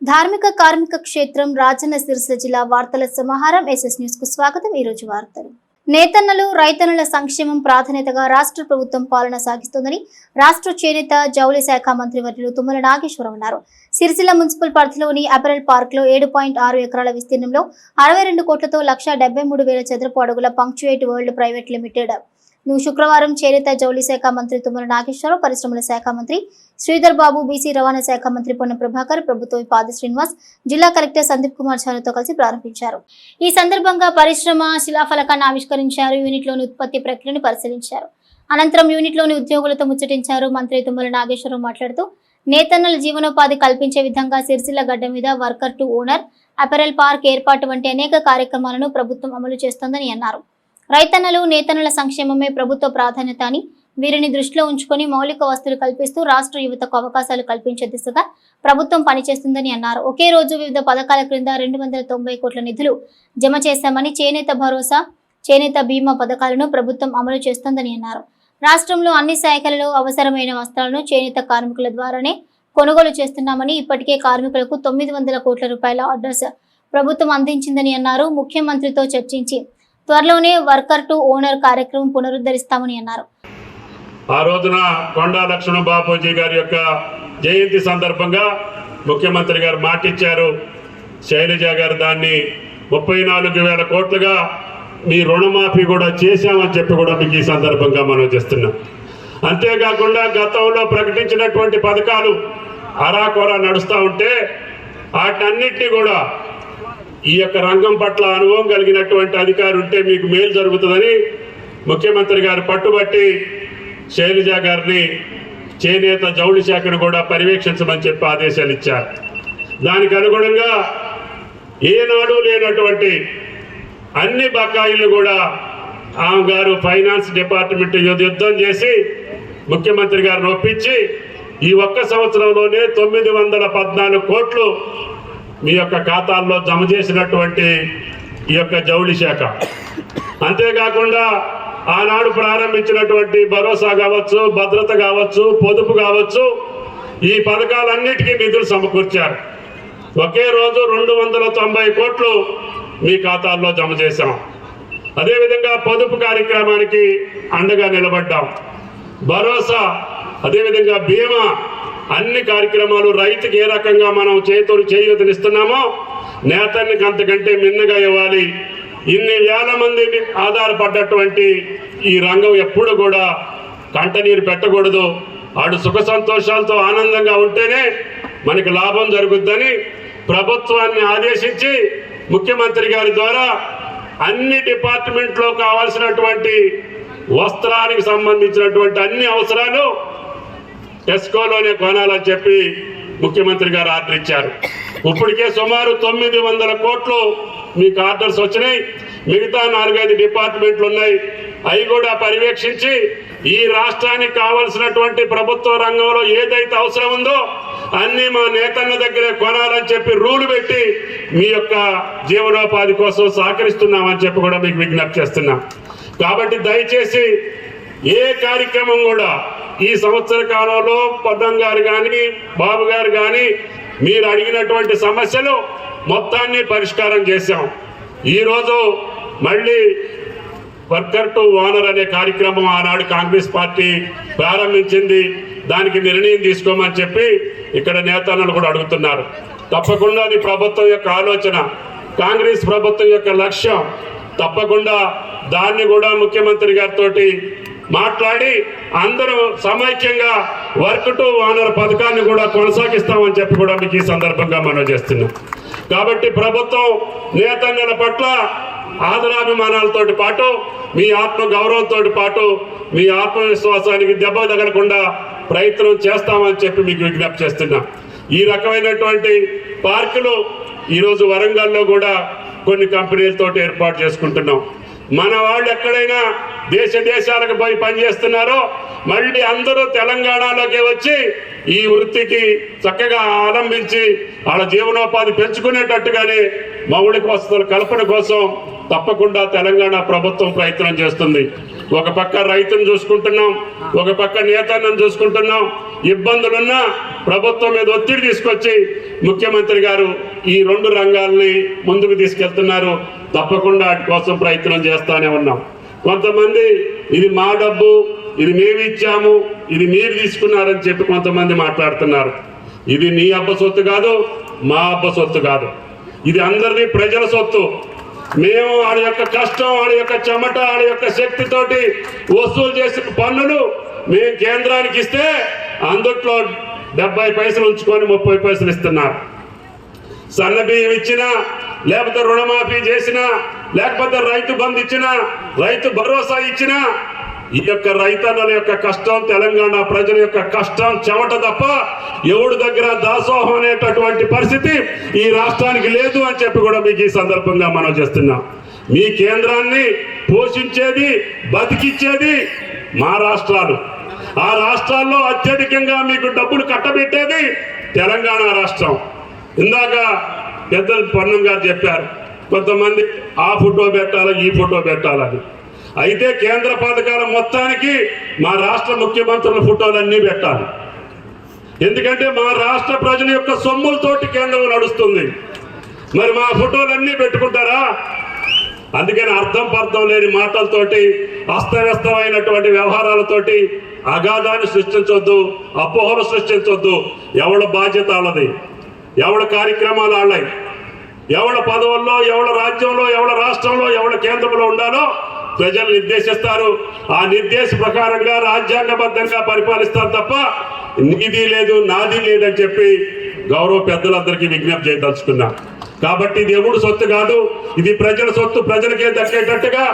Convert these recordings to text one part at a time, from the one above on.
ధార్మిక కార్మిక క్షేత్రం రాజన్న సిరిసిల్ల జిల్లా వార్తల సమాహారం ఎస్ఎస్ న్యూస్ కు స్వాగతం। ఈ రోజు వార్తలు నేతన్నలు రైతన్నల సంక్షేమం ప్రాధాన్యతగా రాష్ట్ర ప్రభుత్వం పాలన సాగిస్తోందని రాష్ట్ర చేనేత జౌళి శాఖ మంత్రి వర్యులు తుమ్మల నాగేశ్వరరావు అన్నారు। సిరిసిల్ల మున్సిపల్ పరిధిలోని అపెరల్ పార్క్ లో 7.6 ఎకరాల విస్తీర్ణంలో 62 కోట్లతో 1,73,000 చదరపు అడుగుల పంక్చుయేట్ వరల్డ్ ప్రైవేట్ లిమిటెడ్ శుక్రవారం చేనేత జౌళి శాఖ మంత్రి తుమ్మల నాగేశ్వరరావు, పరిశ్రమల శాఖ మంత్రి శ్రీధర్ బాబు, బీసీ రవాణా శాఖ మంత్రి పొన్నం ప్రభాకర్, ప్రభుత్వ పాది శ్రీనివాస్, జిల్లా కలెక్టర్ సందీప్ కుమార్ ఝాలతో కలిసి ప్రారంభించారు। ఈ సందర్భంగా పరిశ్రమ శిలాఫలకాన్ని ఆవిష్కరించారు। యూనిట్లోని ఉత్పత్తి ప్రక్రియను పరిశీలించారు। అనంతరం యూనిట్లోని ఉద్యోగులతో ముచ్చటించారు। మంత్రి తుమ్మల నాగేశ్వరరావు మాట్లాడుతూ నేతన్నల జీవనోపాధి కల్పించే విధంగా సిరిసిల్ల గడ్డ మీద worker to owner, apparel park ఏర్పాటు వంటి అనేక కార్యక్రమాలను ప్రభుత్వం అమలు చేస్తోందని అన్నారు। రైతన్నలు నేతన్నల సంక్షేమమే ప్రభుత్వ ప్రాధాన్యత అని, వీరిని దృష్టిలో ఉంచుకొని మౌలిక వసతులు కల్పిస్తూ రాష్ట్ర యువతకు అవకాశాలు కల్పించే దిశగా ప్రభుత్వం పనిచేస్తుందని అన్నారు। ఒకే రోజు వివిధ పథకాల క్రింద 290 కోట్ల నిధులు జమ చేశామని, చేనేత భరోసా, చేనేత బీమా పథకాలను ప్రభుత్వం అమలు చేస్తోందని అన్నారు। రాష్ట్రంలో అన్ని శాఖలలో అవసరమైన వస్త్రాలను చేనేత కార్మికుల ద్వారానే కొనుగోలు చేస్తున్నామని, ఇప్పటికే కార్మికులకు 900 కోట్ల రూపాయల ఆర్డర్స్ ప్రభుత్వం అందించిందని అన్నారు। ముఖ్యమంత్రితో చర్చించి త్వరలోనే వర్కర్ టు ఓనర్ కార్యక్రమం పునరుద్ధరిస్తామని అన్నారు। ఆ రోజున కొండా లక్ష్మణ బాపూజీ గారి యొక్క జయంతి సందర్భంగా ముఖ్యమంత్రి గారు మాటిచ్చారు, శైలజ గారు దాన్ని 34,000 కోట్లుగా మీ రుణమాఫీ కూడా చేశామని చెప్పి కూడా మీకు ఈ సందర్భంగా మనం చేస్తున్నాం। అంతేకాకుండా గతంలో ప్రకటించినటువంటి పథకాలు అరాకొరా నడుస్తూ ఉంటే వాటన్నిటినీ కూడా ఈ యొక్క రంగం పట్ల అనుభవం కలిగినటువంటి అధికారి ఉంటే మీకు మేలు జరుగుతుందని ముఖ్యమంత్రి గారు పట్టుబట్టి శైలజ గారిని చేనేత జౌళి శాఖను కూడా పర్యవేక్షించమని చెప్పి ఆదేశాలు ఇచ్చారు। దానికి అనుగుణంగా ఏనాడు లేనటువంటి అన్ని బకాయిలను కూడా ఆమె గారు ఫైనాన్స్ డిపార్ట్మెంట్ యుద్ధం చేసి ముఖ్యమంత్రి గారిని ఒప్పించి ఈ ఒక్క సంవత్సరంలోనే 914 కోట్లు మీ యొక్క ఖాతాల్లో జమ చేసినటువంటి ఈ యొక్క జౌళి శాఖ, అంతేకాకుండా ఆనాడు ప్రారంభించినటువంటి భరోసా కావచ్చు, భద్రత కావచ్చు, పొదుపు కావచ్చు, ఈ పథకాలన్నిటికీ నిధులు సమకూర్చారు। ఒకే రోజు 290 కోట్లు మీ ఖాతాల్లో జమ చేశాం। అదేవిధంగా పొదుపు కార్యక్రమానికి అండగా నిలబడ్డాం। భరోసా, అదేవిధంగా బీమా, అన్ని కార్యక్రమాలు రైతుకి ఏ రకంగా మనం చేయూతనిస్తున్నామో నేతనికి అంతకంటే మిన్నగా ఇవ్వాలి। ఇన్ని వేల మంది ఆధారపడ్డటువంటి ఈ రంగం ఎప్పుడు కూడా కంటనీరు పెట్టకూడదు, ఆడు సుఖ సంతోషాలతో ఆనందంగా ఉంటేనే మనకి లాభం జరుగుద్దని ప్రభుత్వాన్ని ఆదేశించి ముఖ్యమంత్రి గారి ద్వారా అన్ని డిపార్ట్మెంట్లో కావాల్సినటువంటి వస్త్రానికి సంబంధించినటువంటి అన్ని అవసరాలు టెస్కోలోనే కొనాలని చెప్పి ముఖ్యమంత్రి గారు ఆర్డర్ ఇచ్చారు। ఇప్పటికే సుమారు 900 కోట్లు మీకు ఆర్డర్స్ వచ్చినాయి। మిగతా 4-5 డిపార్ట్మెంట్లు ఉన్నాయి, అవి కూడా పర్యవేక్షించి ఈ రాష్ట్రానికి కావాల్సినటువంటి ప్రభుత్వ రంగంలో ఏదైతే అవసరం ఉందో అన్నీ మా నేతన్న దగ్గరే కొనాలని చెప్పి రూలు పెట్టి మీ యొక్క జీవనోపాధి కోసం సహకరిస్తున్నామని చెప్పి కూడా మీకు విజ్ఞప్తి చేస్తున్నాం। కాబట్టి దయచేసి ఏ కార్యక్రమం కూడా ఈ సంవత్సర కాలంలో పొన్నం గారు కానీ బాబు గారు కానీ మీరు అడిగినటువంటి సమస్యలు మొత్తాన్ని పరిష్కారం చేశాం। ఈరోజు మళ్ళీ వర్కర్ టు ఓనర్ అనే కార్యక్రమం ఆనాడు కాంగ్రెస్ పార్టీ ప్రారంభించింది, దానికి నిర్ణయం తీసుకోమని చెప్పి ఇక్కడ నేతన్నలు కూడా అడుగుతున్నారు। తప్పకుండా అది ప్రభుత్వం యొక్క ఆలోచన, కాంగ్రెస్ ప్రభుత్వం యొక్క లక్ష్యం। తప్పకుండా దాన్ని కూడా ముఖ్యమంత్రి గారితో మాట్లాడి అందరూ సమైక్యంగా వర్క్ టు ఓనర్ పథకాన్ని కూడా కొనసాగిస్తామని చెప్పి కూడా మీకు ఈ సందర్భంగా మనం చేస్తున్నాం। కాబట్టి ప్రభుత్వం నేతన్నల పట్ల ఆదరాభిమానాలతో పాటు మీ ఆత్మ గౌరవంతో పాటు మీ ఆత్మవిశ్వాసానికి దెబ్బ తగలకుండా ప్రయత్నం చేస్తామని చెప్పి మీకు విజ్ఞప్తి చేస్తున్నాం। ఈ రకమైనటువంటి పార్కులు ఈరోజు వరంగల్లో కూడా కొన్ని కంపెనీలతో ఏర్పాటు చేసుకుంటున్నాం। మన వాళ్ళు ఎక్కడైనా దేశాలకు పోయి పనిచేస్తున్నారో మళ్ళీ అందరూ తెలంగాణలోకి వచ్చి ఈ వృత్తికి చక్కగా ఆరంభించి వాళ్ళ జీవనోపాధి పెంచుకునేటట్టుగానే మౌలిక వసతుల కల్పన కోసం తప్పకుండా తెలంగాణ ప్రభుత్వం ప్రయత్నం చేస్తుంది। ఒక పక్క రైతును చూసుకుంటున్నాం, ఒక పక్క నేతలను చూసుకుంటున్నాం। ఇబ్బందులున్నా ప్రభుత్వం మీద ఒత్తిడి తీసుకొచ్చి ముఖ్యమంత్రి గారు ఈ 2 రంగాల్ని ముందుకు తీసుకెళ్తున్నారు. తప్పకుండా వాటి కోసం ప్రయత్నం చేస్తానే ఉన్నాం. కొంతమంది ఇది మా డబ్బు, ఇది మేము ఇచ్చాము, ఇది మీరు తీసుకున్నారని చెప్పి కొంతమంది మాట్లాడుతున్నారు. ఇది నీ అబ్బ సొత్తు కాదు, మా అబ్బ సొత్తు కాదు, ఇది అందరిది ప్రజల సొత్తు. మేము వాడి యొక్క కష్టం, వాడి యొక్క చెమట, వాడి యొక్క శక్తితోటి వసూలు చేసిన పన్నులు మేము కేంద్రానికి ఇస్తే అందుట్లో 70 పైసలు ఉంచుకొని 30 పైసలు ఇస్తున్నారు. సన్న బియ్యం ఇచ్చినా, లేకపోతే రుణమాఫీ చేసినా, లేకపోతే రైతు బంధు ఇచ్చినా, రైతు భరోసా ఇచ్చినా, ఈ యొక్క రైతన్నల యొక్క కష్టం, తెలంగాణ ప్రజల యొక్క కష్టం చెమట తప్ప ఎవడి దగ్గర దాసోహం అనేటటువంటి పరిస్థితి ఈ రాష్ట్రానికి లేదు అని చెప్పి కూడా మీకు ఈ సందర్భంగా మనం చేస్తున్నాం. మీ కేంద్రాన్ని పోషించేది, బతికిచ్చేది మా రాష్ట్రాలు. ఆ రాష్ట్రాల్లో అత్యధికంగా మీకు డబ్బులు కట్టబెట్టేది తెలంగాణ రాష్ట్రం. ఇందాక పెద్దలు పొన్నం గారు చెప్పారు, కొంతమంది ఆ ఫోటో పెట్టాలి, ఈ ఫోటో పెట్టాలని. అయితే కేంద్ర పథకాల మొత్తానికి మా రాష్ట్ర ముఖ్యమంత్రుల ఫోటోలన్నీ పెట్టాలి. ఎందుకంటే మా రాష్ట్ర ప్రజల యొక్క సొమ్ములతోటి కేంద్రం నడుస్తుంది. మరి మా ఫోటోలన్నీ పెట్టుకుంటారా? అందుకని అర్థం పర్థం లేని మాటలతోటి, అస్తవ్యస్తమైనటువంటి వ్యవహారాలతోటి అగాధాన్ని సృష్టించొద్దు, అపోహలు సృష్టించొద్దు. ఎవడ బాధ్యత వాళ్ళది, ఎవడ కార్యక్రమాలు వాళ్ళవి, ఎవడ పదవుల్లో, ఎవడ రాజ్యంలో, ఎవడ రాష్ట్రంలో, ఎవడ కేంద్రంలో ఉండాలో ప్రజలు నిర్దేశిస్తారు. ఆ నిర్దేశ ప్రకారంగా రాజ్యాంగబద్ధంగా పరిపాలిస్తారు తప్ప నీది లేదు, నాది లేదని చెప్పి గౌరవ పెద్దలందరికీ విజ్ఞప్తి చేయదలుచుకున్నా. కాబట్టి ఇది ఎవడు సొత్తు కాదు, ఇది ప్రజల సొత్తు. ప్రజలకే దక్కేటట్టుగా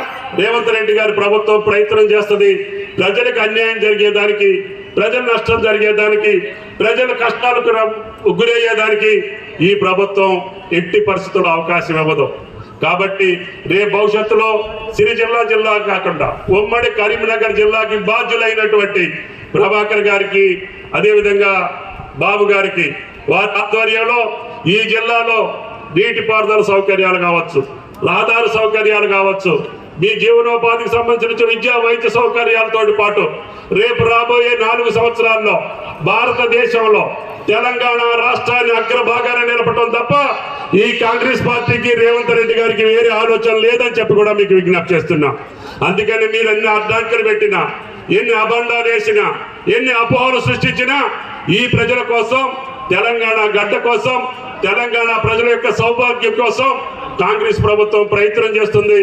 రేవంత్ రెడ్డి గారి ప్రభుత్వం ప్రయత్నం చేస్తుంది. ప్రజలకు అన్యాయం జరిగేదానికి, ప్రజల నష్టం జరిగేదానికి, ప్రజల కష్టాలకు గురయ్యేదానికి ఈ ప్రభుత్వం ఎట్టి పరిస్థితుల్లో అవకాశం ఇవ్వదు. కాబట్టి రేపు భవిష్యత్తులో సిరిజిల్లా జిల్లా కాకుండా ఉమ్మడి కరీంనగర్ జిల్లాకి బాధ్యులైనటువంటి ప్రభాకర్ గారికి, అదేవిధంగా బాబు గారికి, వారి ఆధ్వర్యంలో ఈ జిల్లాలో నీటిపారుదల సౌకర్యాలు కావచ్చు, రహదారి సౌకర్యాలు కావచ్చు, మీ జీవనోపాధికి సంబంధించిన విద్యా వైద్య సౌకర్యాలతో పాటు రేపు రాబోయే 4 సంవత్సరాల్లో భారతదేశంలో తెలంగాణ రాష్ట్రాన్ని అగ్రభాగాన్ని నిలపడం తప్ప ఈ కాంగ్రెస్ పార్టీకి, రేవంత్ రెడ్డి గారికి వేరే ఆలోచన లేదని చెప్పి కూడా మీకు విజ్ఞప్తి చేస్తున్నా. అందుకని మీరు ఎన్ని అడ్డంకులు పెట్టినా, ఎన్ని అబండాలు వేసినా, ఎన్ని అపోహలు సృష్టించినా ఈ ప్రజల కోసం, తెలంగాణ గడ్డ కోసం, తెలంగాణ ప్రజల యొక్క సౌభాగ్యం కోసం కాంగ్రెస్ ప్రభుత్వం ప్రయత్నం చేస్తుంది.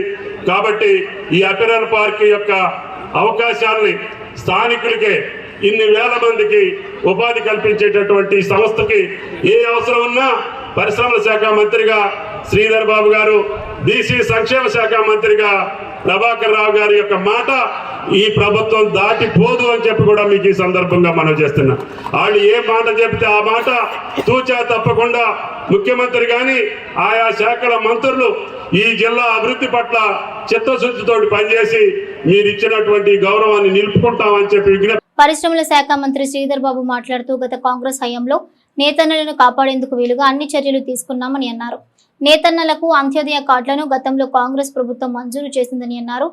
కాబట్టి ఈ అటరల్ పార్క్ యొక్క అవకాశాలని స్థానికులకే, ఇన్ని వేల మందికి ఉపాధి కల్పించేటటువంటి సంస్థకి ఏ అవసరం ఉన్నా పరిశ్రమల శాఖ మంత్రిగా శ్రీధర్ బాబు గారు, బీసీ సంక్షేమ శాఖ మంత్రిగా ప్రభాకర్ రావు గారి యొక్క మాట ఈ ప్రభుత్వం దాటిపోదు అని చెప్పి కూడా మీకు ఈ సందర్భంగా మనం చేస్తున్నాం. వాళ్ళు ఏ మాట చెప్తే ఆ మాట తూచా తప్పకుండా ముఖ్యమంత్రి కానీ, ఆయా శాఖల మంత్రులు ఈ జిల్లా అభివృద్ధి పట్ల చిత్తశుద్ధితో పనిచేసి మీరు ఇచ్చినటువంటి గౌరవాన్ని నిలుపుకుంటామని చెప్పి విజ్ఞప్తి. పరిశ్రమల శాఖ మంత్రి శ్రీధర్ బాబు మాట్లాడుతూ గత కాంగ్రెస్ హయాంలో నేతన్నలను కాపాడేందుకు వీలుగా అన్ని చర్యలు తీసుకున్నామని అన్నారు. నేతన్నలకు అంత్యోదయ కార్డులను గతంలో కాంగ్రెస్ ప్రభుత్వం మంజూరు చేసిందని అన్నారు.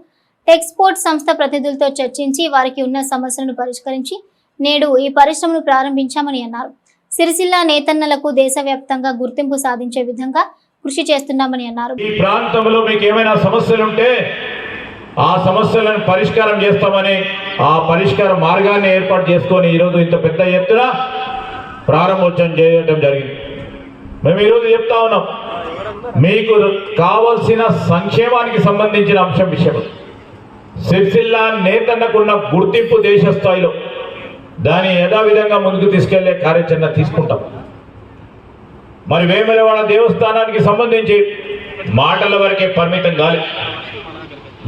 టెక్స్పోర్ట్ సంస్థ ప్రతినిధులతో చర్చించి వారికి ఉన్న సమస్యలను పరిష్కరించి నేడు ఈ పరిశ్రమను ప్రారంభించామని అన్నారు. సిరిసిల్ల నేతన్నలకు దేశవ్యాప్తంగా గుర్తింపు సాధించే విధంగా కృషి చేస్తున్నామని అన్నారు. ఈ ప్రాంతంలో మీకు ఏమైనా సమస్యలు ఉంటే ఆ సమస్యలను పరిష్కారం చేస్తామని ఆ పరిష్కార మార్గాన్ని ఏర్పాటు చేసుకొని ఈరోజు ఇంత పెద్ద ఎత్తున ప్రారంభోత్సవం చేయడం జరిగింది. మేము ఈరోజు చెప్తా ఉన్నాం, మీకు కావలసిన సంక్షేమానికి సంబంధించిన అంశం విషయం సిరిసిల్ల నేతన్నకున్న గుర్తింపు దేశ స్థాయిలో దాన్ని యథావిధంగా ముందుకు తీసుకెళ్లే కార్యాచరణ తీసుకుంటాం. మరి వేములవాడ దేవస్థానానికి సంబంధించి మాటల వరకే పరిమితం కాలి.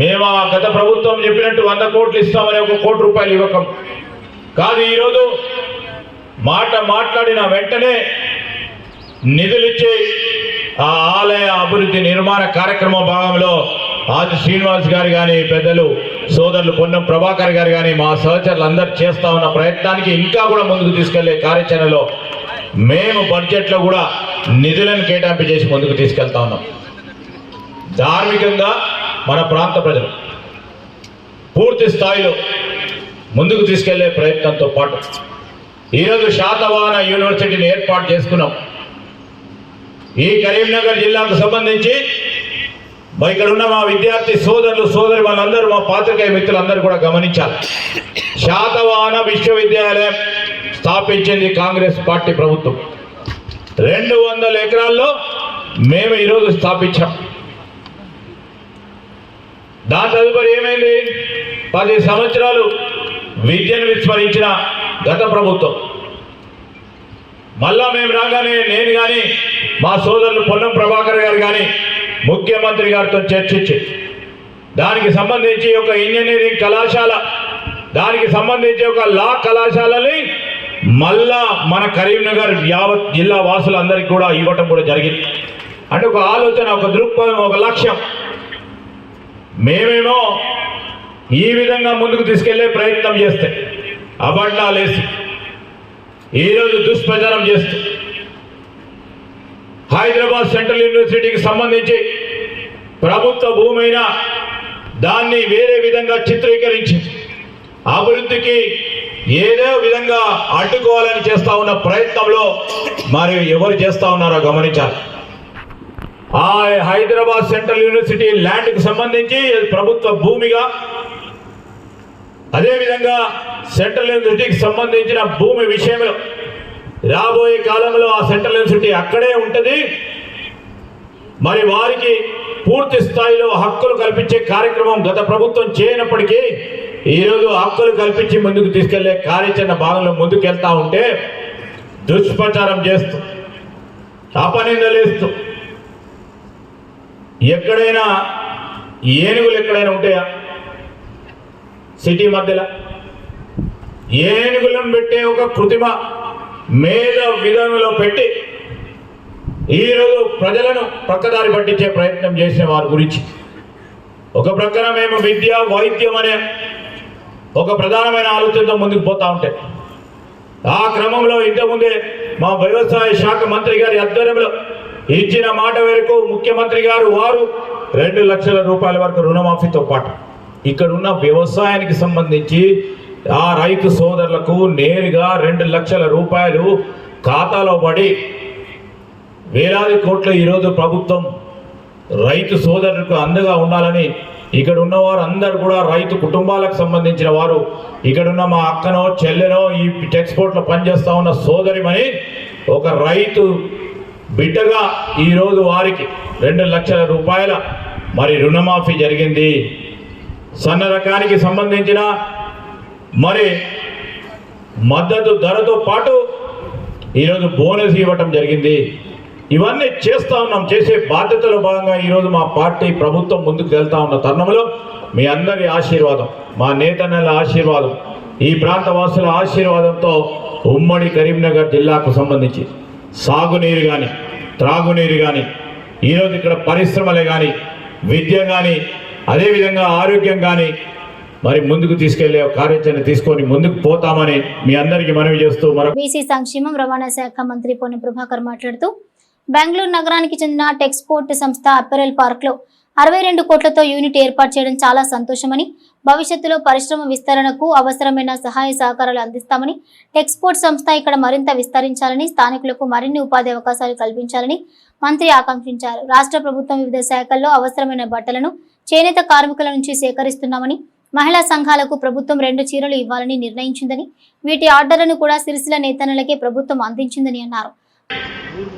మేము ఆ గత ప్రభుత్వం చెప్పినట్టు 100 కోట్లు ఇస్తామని 1 కోటి రూపాయలు ఇవ్వకం కాదు. ఈరోజు మాట్లాడిన వెంటనే నిధులిచ్చి ఆ ఆలయ అభివృద్ధి నిర్మాణ కార్యక్రమ భాగంలో ఆది శ్రీనివాస్ గారు కానీ, పెద్దలు సోదరులు పొన్నం ప్రభాకర్ గారు కానీ, మా సహచరులు అందరూ చేస్తా ఉన్న ప్రయత్నానికి ఇంకా కూడా ముందుకు తీసుకెళ్లే కార్యాచరణలో మేము బడ్జెట్లో కూడా నిధులను కేటాయింపు చేసి ముందుకు తీసుకెళ్తా ఉన్నాం. ధార్మికంగా మన ప్రాంత ప్రజలు పూర్తి స్థాయిలో ముందుకు తీసుకెళ్లే ప్రయత్నంతో పాటు ఈరోజు శాతవాహన యూనివర్సిటీని ఏర్పాటు చేసుకున్నాం. ఈ కరీంనగర్ జిల్లాకు సంబంధించి ఇక్కడ ఉన్న మా విద్యార్థి సోదరులు సోదరి వాళ్ళందరూ, మా పాత్రికేయ మిత్రులందరూ కూడా గమనించాలి. శాతవాహన విశ్వవిద్యాలయం స్థాపించింది కాంగ్రెస్ పార్టీ ప్రభుత్వం. 200 ఎకరాల్లో మేము ఈరోజు స్థాపించాం. దాని తదుపరి ఏమైంది? 10 సంవత్సరాలు విద్యను విస్మరించిన గత ప్రభుత్వం. మళ్ళా మేము రాగానే నేను కానీ మా సోదరులు పొన్నం ప్రభాకర్ గారు కానీ ముఖ్యమంత్రి గారితో చర్చించి దానికి సంబంధించి ఒక ఇంజనీరింగ్ కళాశాల, దానికి సంబంధించి ఒక లా కళాశాలని మళ్ళా మన కరీంనగర్ యావత్ జిల్లా వాసులందరికీ కూడా ఇవ్వటం కూడా జరిగింది. అంటే ఒక ఆలోచన, ఒక దృక్పథం, ఒక లక్ష్యం. మేమేమో ఈ విధంగా ముందుకు తీసుకెళ్లే ప్రయత్నం చేస్తే అబద్ధాలేసి ఈరోజు దుష్ప్రచారం చేస్తూ హైదరాబాద్ సెంట్రల్ యూనివర్సిటీకి సంబంధించి ప్రభుత్వ భూమైనా దాన్ని వేరే విధంగా చిత్రీకరించి అభివృద్ధికి ఏదో విధంగా అడ్డుకోవాలని చేస్తా ఉన్న ప్రయత్నంలో మరి ఎవరు చేస్తా ఉన్నారో గమనించాలి. ఆ హైదరాబాద్ సెంట్రల్ యూనివర్సిటీ ల్యాండ్కి సంబంధించి ప్రభుత్వ భూమిగా, అదేవిధంగా సెంట్రల్ యూనివర్సిటీకి సంబంధించిన భూమి విషయంలో రాబోయే కాలంలో ఆ సెంట్రల్ యూనివర్సిటీ అక్కడే ఉంటుంది. మరి వారికి పూర్తి స్థాయిలో హక్కులు కల్పించే కార్యక్రమం గత ప్రభుత్వం చేయనప్పటికీ ఈరోజు హక్కులు కల్పించి ముందుకు తీసుకెళ్లే కార్యాచరణ భాగంలో ముందుకెళ్తా ఉంటే దుష్ప్రచారం చేస్తూ, అపనిందలేస్తూ, ఎక్కడైనా ఏనుగులు ఎక్కడైనా ఉంటాయా సిటీ మధ్యలో? ఏనుగులను పెట్టే ఒక కృత్రిమ మేధ విధానంలో పెట్టి ఈరోజు ప్రజలను పక్కదారి పట్టించే ప్రయత్నం చేసిన వారి గురించి ఒక ప్రక్కన మేము విద్య, వైద్యం అనే ఒక ప్రధానమైన ఆలోచనతో ముందుకు పోతా ఉంటాయి. ఆ క్రమంలో ఇంతకుముందే మా వ్యవసాయ శాఖ మంత్రి గారి ఆధ్వర్యంలో ఇచ్చిన మాట మేరకు ముఖ్యమంత్రి గారు వారు 2 లక్షల రూపాయల వరకు రుణమాఫీతో పాటు ఇక్కడ ఉన్న వ్యవసాయానికి సంబంధించి ఆ రైతు సోదరులకు నేరుగా 2 లక్షల రూపాయలు ఖాతాలో పడి వేలాది కోట్ల ఈరోజు ప్రభుత్వం రైతు సోదరులకు అండగా ఉండాలని ఇక్కడ ఉన్నవారు అందరూ కూడా రైతు కుటుంబాలకు సంబంధించిన వారు, ఇక్కడున్న మా అక్కనో చెల్లెనో ఈ టెక్స్పోర్ట్లో పనిచేస్తూ ఉన్న సోదరిమని ఒక రైతు బిడ్డగా ఈరోజు వారికి 2 లక్షల రూపాయల మరి రుణమాఫీ జరిగింది. సన్న రకానికి సంబంధించిన మరి మద్దతు ధరతో పాటు ఈరోజు బోనస్ ఇవ్వటం జరిగింది. ఇవన్నీ చేస్తూ ఉన్నాం. చేసే బాధ్యతలో భాగంగా ఈరోజు మా పార్టీ ప్రభుత్వం ముందుకు వెళ్తా ఉన్న తరుణంలో మీ అందరి ఆశీర్వాదం, మా నేతన్నల ఆశీర్వాదం, ఈ ప్రాంత వాసుల ఆశీర్వాదంతో ఉమ్మడి కరీంనగర్ జిల్లాకు సంబంధించి సాగునీరు కానీ, త్రాగునీరు కానీ, ఈరోజు ఇక్కడ పరిశ్రమలే కానీ, విద్య కానీ, అదేవిధంగా ఆరోగ్యం కానీ మరి ముందుకు తీసుకెళ్లే కార్యాచరణ తీసుకొని ముందుకు పోతామని మీ అందరికీ మనవి చేస్తూ బీసీ సంక్షేమం రవాణా శాఖ మంత్రి పొన్నం ప్రభాకర్ మాట్లాడుతూ బెంగళూరు నగరానికి చెందిన టెక్స్పోర్ట్ సంస్థ అపెరల్ పార్క్ లో 62 కోట్లతో యూనిట్ ఏర్పాటు చేయడం చాలా సంతోషమని, భవిష్యత్తులో పరిశ్రమ విస్తరణకు అవసరమైన సహాయ సహకారాలు అందిస్తామని, టెక్స్పోర్ట్ సంస్థ ఇక్కడ మరింత విస్తరించాలని, స్థానికులకు మరిన్ని ఉపాధి అవకాశాలు కల్పించాలని మంత్రి ఆకాంక్షించారు. రాష్ట్ర ప్రభుత్వం వివిధ శాఖల్లో అవసరమైన బట్టలను చేనేత కార్మికుల నుంచి సేకరిస్తున్నామని, మహిళా సంఘాలకు ప్రభుత్వం 2 చీరలు ఇవ్వాలని నిర్ణయించిందని, వీటి ఆర్డర్లను కూడా సిరిసిల్ల నేతన్నలకే ప్రభుత్వం అందించిందని అన్నారు.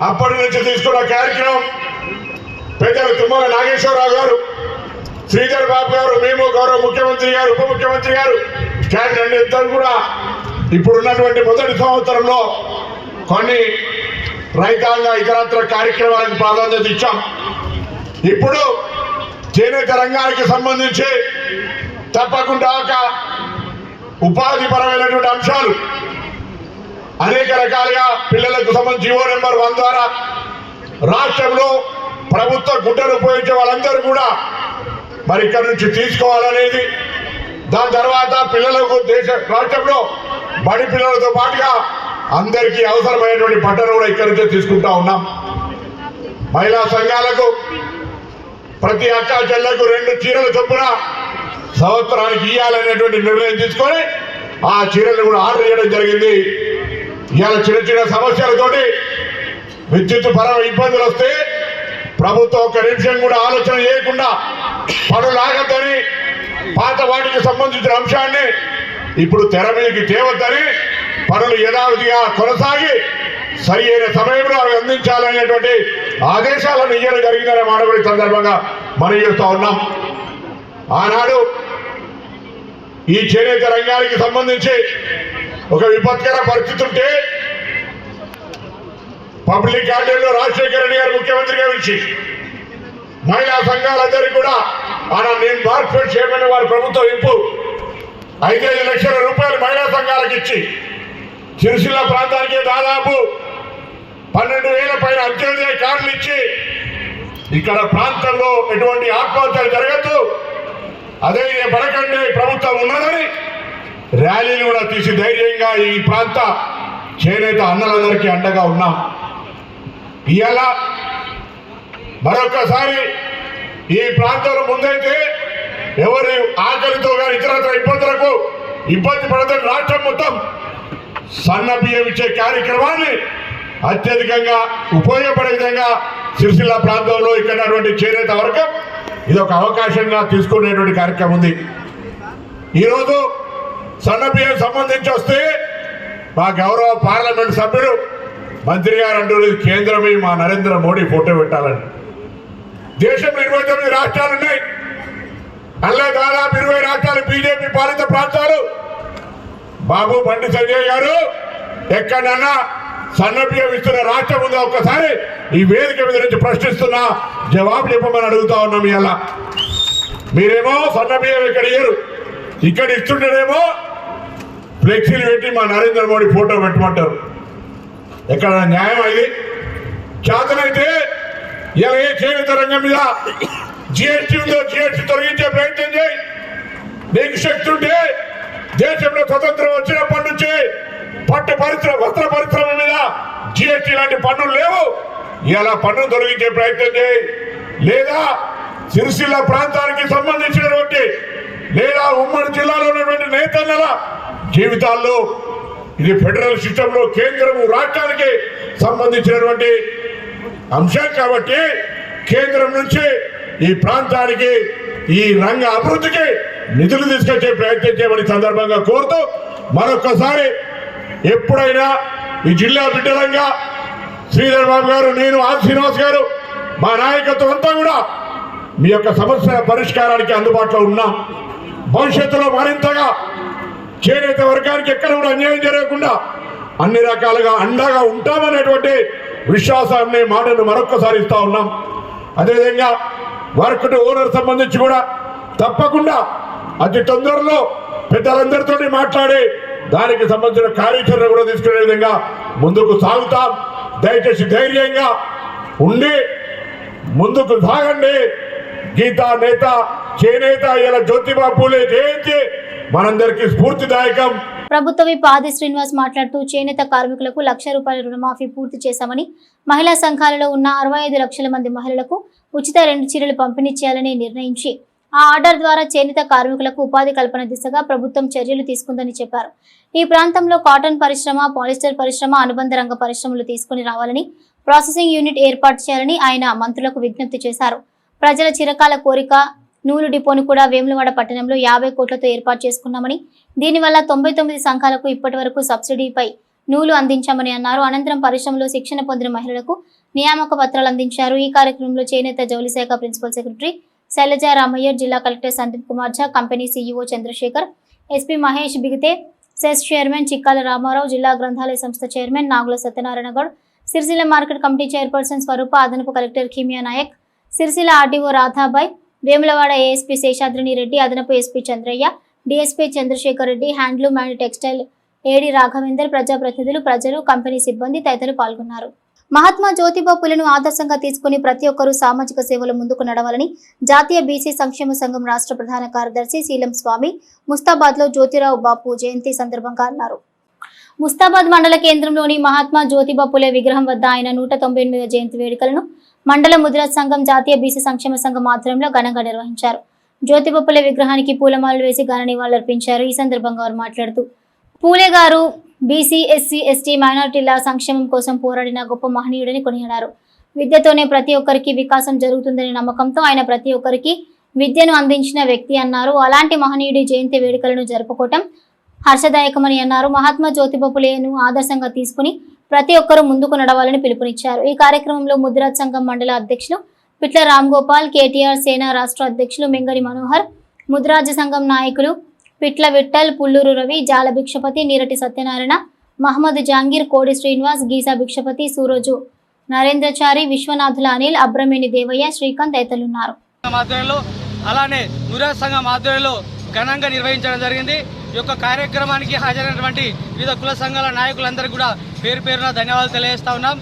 అప్పటి నుంచి తీసుకున్న కార్యక్రమం పెద్దలు తుమ్మల నాగేశ్వరరావు గారు, శ్రీధర్ బాబు గారు, మేము గౌరవ ముఖ్యమంత్రి గారు, ఉప ముఖ్యమంత్రి గారు, క్యాబినెట్ ఇద్దరు కూడా ఇప్పుడున్నటువంటి మొదటి సంవత్సరంలో కొన్ని రైతాంగ ఇతరత్ర కార్యక్రమాలకు ప్రాధాన్యత ఇచ్చాం. ఇప్పుడు చేనేత రంగానికి సంబంధించి తప్పకుండా ఒక ఉపాధి పరమైనటువంటి అంశాలు అనేక రకాలుగా పిల్లలకు సంబంధించి జీవో నెంబర్ 1 ద్వారా రాష్ట్రంలో ప్రభుత్వ గుడ్డను ఉపయోగించే వాళ్ళందరూ కూడా మరి ఇక్కడ నుంచి తీసుకోవాలనేది, దాని తర్వాత పిల్లలకు రాష్ట్రంలో బడి పిల్లలతో పాటుగా అందరికీ అవసరమైనటువంటి బట్టలు కూడా ఇక్కడ నుంచే తీసుకుంటా ఉన్నాం. మహిళా సంఘాలకు ప్రతి అక్క చెల్లకు 2 చీరల చొప్పున సంవత్సరానికి ఇవ్వాలనేటువంటి నిర్ణయం తీసుకొని ఆ చీరలు కూడా ఆర్డర్ చేయడం జరిగింది. ఇవాళ చిన్న చిన్న సమస్యలతోటి విద్యుత్ పరం ఇబ్బందులు వస్తే ప్రభుత్వం ఒక నిమిషం కూడా ఆలోచన చేయకుండా పనులు ఆగద్దని, పాత వాటికి సంబంధించిన అంశాన్ని ఇప్పుడు తెర మీదకి తేవద్దని, పనులు యథావిధిగా కొనసాగి సరి అయిన సమయంలో అవి అందించాలనేటువంటి ఆదేశాలను ఇవ్వడం జరిగిందనే మాట కూడా ఈ సందర్భంగా మనం చేస్తూ ఉన్నాం. ఆనాడు ఈ చేనేత రంగానికి సంబంధించి ఒక విపత్కర పరిస్థితి ఉంటే పబ్లిక్ గార్డెన్లో రాజశేఖర రెడ్డి గారు ముఖ్యమంత్రిగా పిలిచి మహిళా సంఘాలందరికీ కూడా నేను మార్కెట్ చైర్మన్ వారి ప్రభుత్వం ఇంపు 5 లక్షల రూపాయలు మహిళా సంఘాలకు ఇచ్చి సిరిసిల్ల ప్రాంతానికి దాదాపు 12,000 పైన అంత్యోదయ కార్డులు ఇచ్చి ఇక్కడ ప్రాంతంలో ఎటువంటి ఆత్మహత్యలు జరగద్దు, అదే పడకండి ప్రభుత్వం ఉన్నదని ర్యాలీలు కూడా తీసి ధైర్యంగా ఈ ప్రాంత చేనేత అన్నలందరికీ అండగా ఉన్నాం. ఇవాళ మరొక్కసారి ఈ ప్రాంతంలో ముందైతే ఎవరి ఆకలితో కానీ ఇతరత్ర ఇబ్బందులకు ఇబ్బంది పడదని రాష్ట్రం మొత్తం సన్న బియ్యం ఇచ్చే కార్యక్రమాన్ని అత్యధికంగా ఉపయోగపడే విధంగా సిరిసిల్ల ప్రాంతంలో ఇక్కడ చేనేత వర్గం ఇది ఒక అవకాశంగా తీసుకునేటువంటి కార్యక్రమం ఉంది. ఈరోజు సన్న బియ్యం సంబంధించి వస్తే మా గౌరవ పార్లమెంట్ సభ్యుడు మంత్రి గారు అంటూ కేంద్రమే మా నరేంద్ర మోడీ ఫోటో పెట్టాలని. దేశంలో 29 రాష్ట్రాలు ఉన్నాయి, అలా దాదాపు 20 రాష్ట్రాలు బీజేపీ పాలిత ప్రాంతాలు. బాబు బండి సంజయ్ గారు ఎక్కడన్నా సన్న బియ్యం ఇస్తున్న రాష్ట్రం ఉందో ఒక్కసారి ఈ వేదిక మీద నుంచి ప్రశ్నిస్తున్నా, జవాబు చెప్పమని అడుగుతా ఉన్నాం. ఇలా మీరేమో సన్న బియ్యం ఇక్కడ ఇయ్యరు, ఇక్కడ ఇస్తుంటేనేమో ఫ్లెక్సీలు పెట్టి మా నరేంద్ర మోడీ ఫోటో పెట్టమంటారు. ఎక్కడ న్యాయం ఇది? చేతనైతే ఇలా ఏ చేనేత రంగం మీద జిఎస్టీ ఉందో జిఎస్టీ తొలగించే ప్రయత్నం చేయి. నీకు శక్తి ఉంటే దేశంలో స్వతంత్రం వచ్చినప్పటి నుంచి పట్టు పరిశ్రమ వస్త్ర పరిశ్రమ మీద జిఎస్టీ లాంటి పన్నులు లేవు, ఇలా పన్ను తొలగించే ప్రయత్నం చేయి. లేదా సిరిసిల్ల ప్రాంతానికి సంబంధించినటువంటి లేదా ఉమ్మడి జిల్లాలో ఉన్నటువంటి నేతన్నల జీవితాల్లో ఇది ఫెడరల్ సిస్టంలో కేంద్రము రాష్ట్రానికి సంబంధించినటువంటి అంశం కాబట్టి కేంద్రం నుంచి ఈ ప్రాంతానికి ఈ రంగ అభివృద్ధికి నిధులు తీసుకొచ్చే ప్రయత్నం చేయమని సందర్భంగా కోరుతూ మరొకసారి ఎప్పుడైనా ఈ జిల్లా బిడ్డలంగా శ్రీధర్ బాబు గారు, నేను ఆర్ శ్రీనివాస్ గారు, మా నాయకత్వం అంతా కూడా మీ యొక్క సమస్యల పరిష్కారానికి అందుబాటులో ఉన్నాం. భవిష్యత్తులో మరింతగా చేనేత వర్గానికి ఎక్కడ కూడా అన్యాయం జరగకుండా అన్ని రకాలుగా అండగా ఉంటామనేటువంటి విశ్వాసాన్ని మాటను మరొక్కసారి ఇస్తా ఉన్నాం. అదేవిధంగా వర్క్ టు ఓనర్ సంబంధించి కూడా తప్పకుండా అతి తొందరలో పెద్దలందరితో మాట్లాడి దానికి సంబంధించిన కార్యాచరణ కూడా తీసుకునే విధంగా ముందుకు సాగుతాం. దయచేసి ధైర్యంగా ఉండి ముందుకు సాగండి. గీతా నేత చేనేత ఇలా జ్యోతిబా పూలే జయంతి మనందరికీ స్ఫూర్తిదాయకం. ప్రభుత్వ విప్ ఆది శ్రీనివాస్ మాట్లాడుతూ చేనేత కార్మికులకు ₹1,00,000 రుణమాఫీ పూర్తి చేశామని, మహిళా సంఘాలలో ఉన్న 65 లక్షల మంది మహిళలకు ఉచిత 2 చీరలు పంపిణీ చేయాలని నిర్ణయించి ఆ ఆర్డర్ ద్వారా చేనేత కార్మికులకు ఉపాధి కల్పన దిశగా ప్రభుత్వం చర్యలు తీసుకుందని చెప్పారు. ఈ ప్రాంతంలో కాటన్ పరిశ్రమ, పాలిస్టర్ పరిశ్రమ, అనుబంధ రంగ పరిశ్రమలు తీసుకుని రావాలని, ప్రాసెసింగ్ యూనిట్ ఏర్పాటు చేయాలని ఆయన మంత్రులకు విజ్ఞప్తి చేశారు. ప్రజల చిరకాల కోరిక నూలు డిపోను కూడా వేములవాడ పట్టణంలో 50 కోట్లతో ఏర్పాటు చేసుకున్నామని, దీనివల్ల 99 సంఘాలకు ఇప్పటి వరకు సబ్సిడీపై నూలు అందించామని అన్నారు. అనంతరం పరిశ్రమలో శిక్షణ పొందిన మహిళలకు నియామక పత్రాలు అందించారు. ఈ కార్యక్రమంలో చేనేత జౌళి శాఖ ప్రిన్సిపల్ సెక్రటరీ శైలజ రామయ్యర్, జిల్లా collector Sandeep Kumar Jha, company CEO Chandrashekhar, SP Mahesh Bigite, cess chairman Chikkala Ramarao, జిల్లా గ్రంథాలయ సంస్థ chairman Nagula Satyanarayana Goud, Sircilla market committee chairperson Swaroopa, అదనపు collector Khimya Naik, Sircilla RDO Radhabai, Vemulawada ASP Seshadrini Reddy, అదనపు SP Chandraiah, DSP Chandrashekhar Reddy, handloom and textile AD Raghavender, ప్రజాప్రతినిధులు, ప్రజలు, కంపెనీ సిబ్బంది తదితరులు పాల్గొన్నారు. మహాత్మా జ్యోతిబా పూలను ఆదర్శంగా తీసుకుని ప్రతి ఒక్కరూ సామాజిక సేవలు ముందుకు నడవాలని జాతీయ బీసీ సంక్షేమ సంఘం రాష్ట్ర ప్రధాన కార్యదర్శి శీలం స్వామి ముస్తాబాద్ లో జ్యోతిరావు బాపు జయంతి సందర్భంగా అన్నారు. ముస్తాబాద్ మండల కేంద్రంలోని మహాత్మా జ్యోతిబా పూలే విగ్రహం వద్ద ఆయన 198వ జయంతి వేడుకలను మండల ముద్రా సంఘం, జాతీయ బీసీ సంక్షేమ సంఘం ఆధ్వర్యంలో ఘనంగా నిర్వహించారు. జ్యోతిబా పూలే విగ్రహానికి పూలమాలలు వేసి ఘన నివాళులర్పించారు. ఈ సందర్భంగా వారు మాట్లాడుతూ పూలే గారు బీసీ, ఎస్సీ, ఎస్టీ, మైనారిటీల సంక్షేమం కోసం పోరాడిన గొప్ప మహనీయుడని కొనియాడారు. విద్యతోనే ప్రతి ఒక్కరికి వికాసం జరుగుతుందనే నమ్మకంతో ఆయన ప్రతి ఒక్కరికి విద్యను అందించిన వ్యక్తి అన్నారు. అలాంటి మహనీయుడి జయంతి వేడుకలను జరుపుకోవటం హర్షదాయకమని అన్నారు. మహాత్మా జ్యోతిబా ఫులేను ఆదర్శంగా తీసుకుని ప్రతి ఒక్కరూ ముందుకు నడవాలని పిలుపునిచ్చారు. ఈ కార్యక్రమంలో ముద్రాజ్ సంఘం మండల అధ్యక్షులు పిట్ల రామ్ గోపాల్, కేటీఆర్ సేన రాష్ట్ర అధ్యక్షులు మెంగడి మనోహర్, ముద్రాజ్ సంఘం నాయకులు పిట్ల విఠల్, పుల్లూరు రవి, జాల భిక్షపతి, నీరటి సత్యనారాయణ, మహమ్మద్ జాంగీర్, కోడి శ్రీనివాస్, గీసా భిక్షపతి, సూరోజు నరేంద్రచారి, విశ్వనాథుల అనిల్, అబ్రమేని దేవయ్య, శ్రీకాంత్ తదితరులున్నారు. అలానే ముద్రాజ్ సంఘం ఆధ్వర్యంలో ఘనంగా నిర్వహించడం జరిగింది. ఈ యొక్క కార్యక్రమానికి హాజరైనటువంటి వివిధ కుల సంఘాల నాయకులందరికీ కూడా పేరు పేరున ధన్యవాదాలు తెలియజేస్తా ఉన్నాం.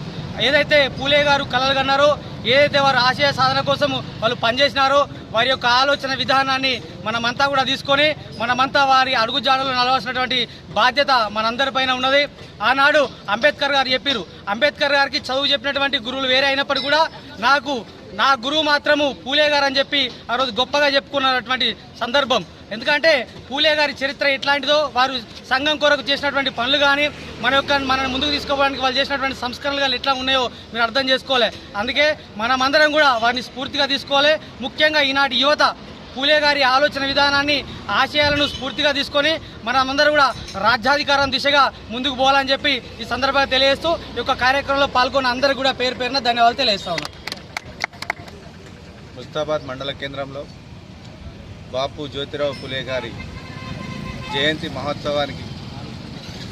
ఏదైతే పూలే గారు కలలు కన్నారో, ఏదైతే వారు ఆశయ సాధన కోసం వాళ్ళు పనిచేసినారో, వారి యొక్క ఆలోచన విధానాన్ని మనమంతా కూడా తీసుకొని మనమంతా వారి అడుగుజాడలు నడవాల్సినటువంటి బాధ్యత మనందరిపైన ఉన్నది. ఆనాడు అంబేద్కర్ గారు చెప్పారు, అంబేద్కర్ గారికి చదువు చెప్పినటువంటి గురువులు వేరే అయినప్పటికీ కూడా నా గురువు మాత్రము పూలే గారు అని చెప్పి ఆ రోజు గొప్పగా చెప్పుకున్నటువంటి సందర్భం. ఎందుకంటే పూలే గారి చరిత్ర ఎట్లాంటిదో, వారు సంఘం కొరకు చేసినటువంటి పనులు కానీ మనల్ని ముందుకు తీసుకోవడానికి వాళ్ళు చేసినటువంటి సంస్కరణలు ఎట్లా ఉన్నాయో మీరు అర్థం చేసుకోవాలి. అందుకే మనమందరం కూడా వారిని స్ఫూర్తిగా తీసుకోవాలి. ముఖ్యంగా ఈనాటి యువత పూలే గారి ఆలోచన విధానాన్ని, ఆశయాలను స్ఫూర్తిగా తీసుకొని మనమందరం కూడా రాజ్యాధికారం దిశగా ముందుకు పోవాలని చెప్పి ఈ సందర్భంగా తెలియజేస్తూ ఈ యొక్క కార్యక్రమంలో పాల్గొన్న అందరికీ కూడా పేరు పేరున ధన్యవాదాలు తెలియజేస్తా ఉన్నాం. ముస్తాబాద్ మండల కేంద్రంలో బాపు జ్యోతిరావు ఫులే గారి జయంతి మహోత్సవానికి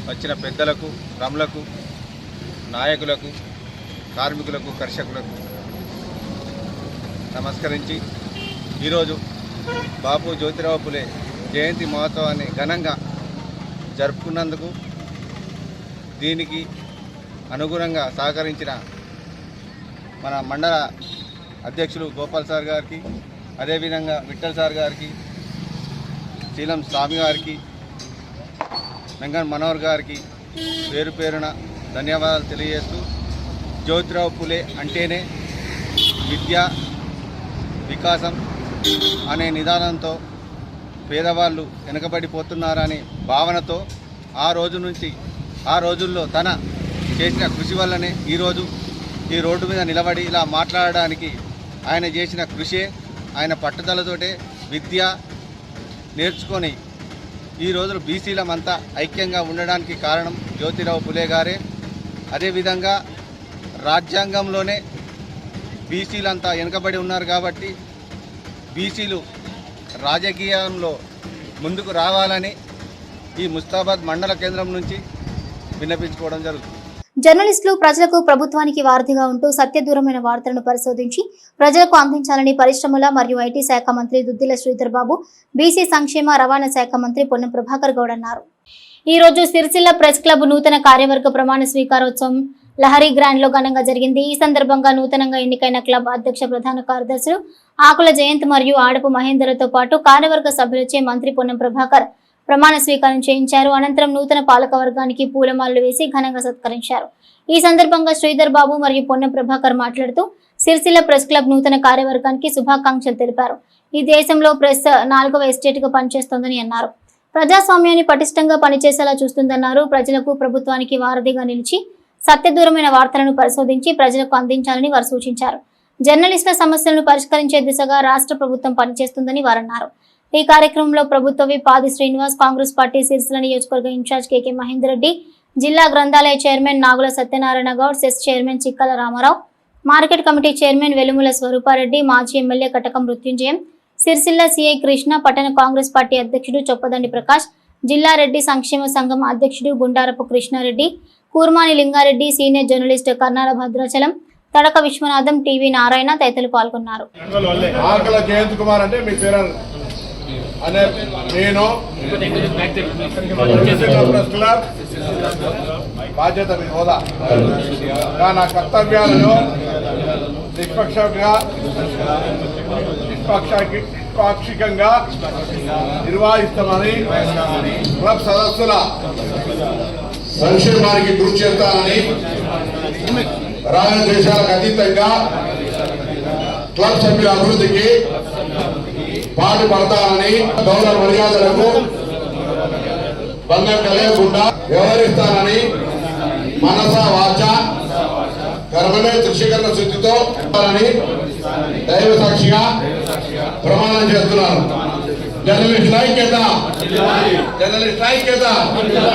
వచ్చిన పెద్దలకు, రమలకు, నాయకులకు, కార్మికులకు, కర్షకులకు నమస్కరించి ఈరోజు బాపు జ్యోతిరావు ఫులే జయంతి మహోత్సవాన్ని ఘనంగా జరుపుకున్నందుకు, దీనికి అనుగుణంగా సహకరించిన మన మండల అధ్యక్షులు గోపాల్ సార్ గారికి, అదేవిధంగా విఠల్ సార్ గారికి, శీలం స్వామి గారికి, మెంగన్ మనోహర్ గారికి పేరు పేరున ధన్యవాదాలు తెలియజేస్తూ, జ్యోతిరావు ఫులే అంటేనే విద్య, వికాసం అనే నిదానంతో పేదవాళ్ళు వెనుకబడిపోతున్నారనే భావనతో ఆ రోజుల్లో తన చేసిన కృషి వల్లనే ఈరోజు ఈ రోడ్డు మీద నిలబడి ఇలా మాట్లాడడానికి ఆయన చేసిన కృషే, ఆయన పట్టుదలతోటే విద్య నేర్చుకొని ఈ రోజులు బీసీలమంతా ఐక్యంగా ఉండడానికి కారణం జ్యోతిరావు ఫులే గారే. అదేవిధంగా రాజ్యాంగంలోనే బీసీలంతా వెనుకబడి ఉన్నారు కాబట్టి బీసీలు రాజకీయంలో ముందుకు రావాలని ఈ ముస్తాబాద్ మండల కేంద్రం నుంచి విన్నపించుకోవడం జరుగుతుంది. జర్నలిస్టులు ప్రజలకు, ప్రభుత్వానికి వారధిగా ఉంటూ సత్యదూరమైన వార్తలను పరిశోధించి ప్రజలకు అందించాలని పరిశ్రమల మరియు ఐటీ శాఖ మంత్రి దుద్దిల శ్రీధర్ బాబు, బీసీ సంక్షేమ రవాణా శాఖ మంత్రి పొన్నం ప్రభాకర్ గౌడ్ అన్నారు. ఈ రోజు సిరిసిల్ల ప్రెస్ క్లబ్ నూతన కార్యవర్గ ప్రమాణ స్వీకారోత్సవం లహరి గ్రాండ్ లో ఘనంగా జరిగింది. ఈ సందర్భంగా నూతనంగా ఎన్నికైన క్లబ్ అధ్యక్ష ప్రధాన కార్యదర్శులు ఆకుల జయంత్ మరియు ఆడపు మహేందర్తో పాటు కార్యవర్గ సభ్యులచే మంత్రి పొన్నం ప్రభాకర్ ప్రమాణ స్వీకారం చేయించారు. అనంతరం నూతన పాలక వర్గానికి పూలమాలలు వేసి ఘనంగా సత్కరించారు. ఈ సందర్భంగా శ్రీధర్ బాబు మరియు పొన్నం ప్రభాకర్ మాట్లాడుతూ సిరిసిల్ల ప్రెస్ క్లబ్ నూతన కార్యవర్గానికి శుభాకాంక్షలు తెలిపారు. ఈ దేశంలో ప్రెస్ 4వ ఎస్టేట్ గా పనిచేస్తోందని అన్నారు. ప్రజాస్వామ్యాన్ని పటిష్టంగా పనిచేసేలా చూస్తుందన్నారు. ప్రజలకు, ప్రభుత్వానికి వారధిగా నిలిచి సత్యదూరమైన వార్తలను పరిశోధించి ప్రజలకు అందించాలని వారు సూచించారు. జర్నలిస్టుల సమస్యలను పరిష్కరించే దిశగా రాష్ట్ర ప్రభుత్వం పనిచేస్తుందని వారన్నారు. ఈ కార్యక్రమంలో ప్రభుత్వ విప్ ఆది శ్రీనివాస్, కాంగ్రెస్ పార్టీ సిరిసిల్ల నియోజకవర్గ ఇన్ఛార్జ్ కేకే మహేందర్ రెడ్డి, జిల్లా గ్రంథాలయ chairman Nagula Satyanarayana Goud, cess chairman Chikkala Ramarao, market committee chairman Velumula Swaroopa Reddy, మాజీ ఎమ్మెల్యే కటకం మృత్యుంజయం, సిరిసిల్ల సిఐ కృష్ణ, పట్టణ కాంగ్రెస్ పార్టీ అధ్యక్షుడు చొప్పదండి ప్రకాష్, జిల్లా రెడ్డి సంక్షేమ సంఘం అధ్యక్షుడు Gundarapu Krishna Reddy, Kurmani Linga Reddy, senior journalist Karnala Bhadrachalam, Tadaka Vishwanatham, TV Narayana తదితరులు పాల్గొన్నారు. బాధ్యత మీ హోదా నా కర్తవ్యాలను నిష్పాక్షికంగా నిర్వహిస్తామని క్లబ్ సదస్సుల సంక్షేమానికి కృషి చేస్తానని రాగద్వేషాలకు అతీతంగా క్లబ్ సభ్యుల అభివృద్ధికి పాటుపడతానని గౌరవ మర్యాదలకు భంగం కలగకుండా వ్యవహరిస్తానని మనస వాచ కర్మమే దృశ్యకరణ శుద్ధితో దైవ సాక్షిగా ప్రమాణం చేస్తున్నాను. జర్నలిస్ట్ ఐక్యత, జర్నలిస్ట్ ఐక్యత.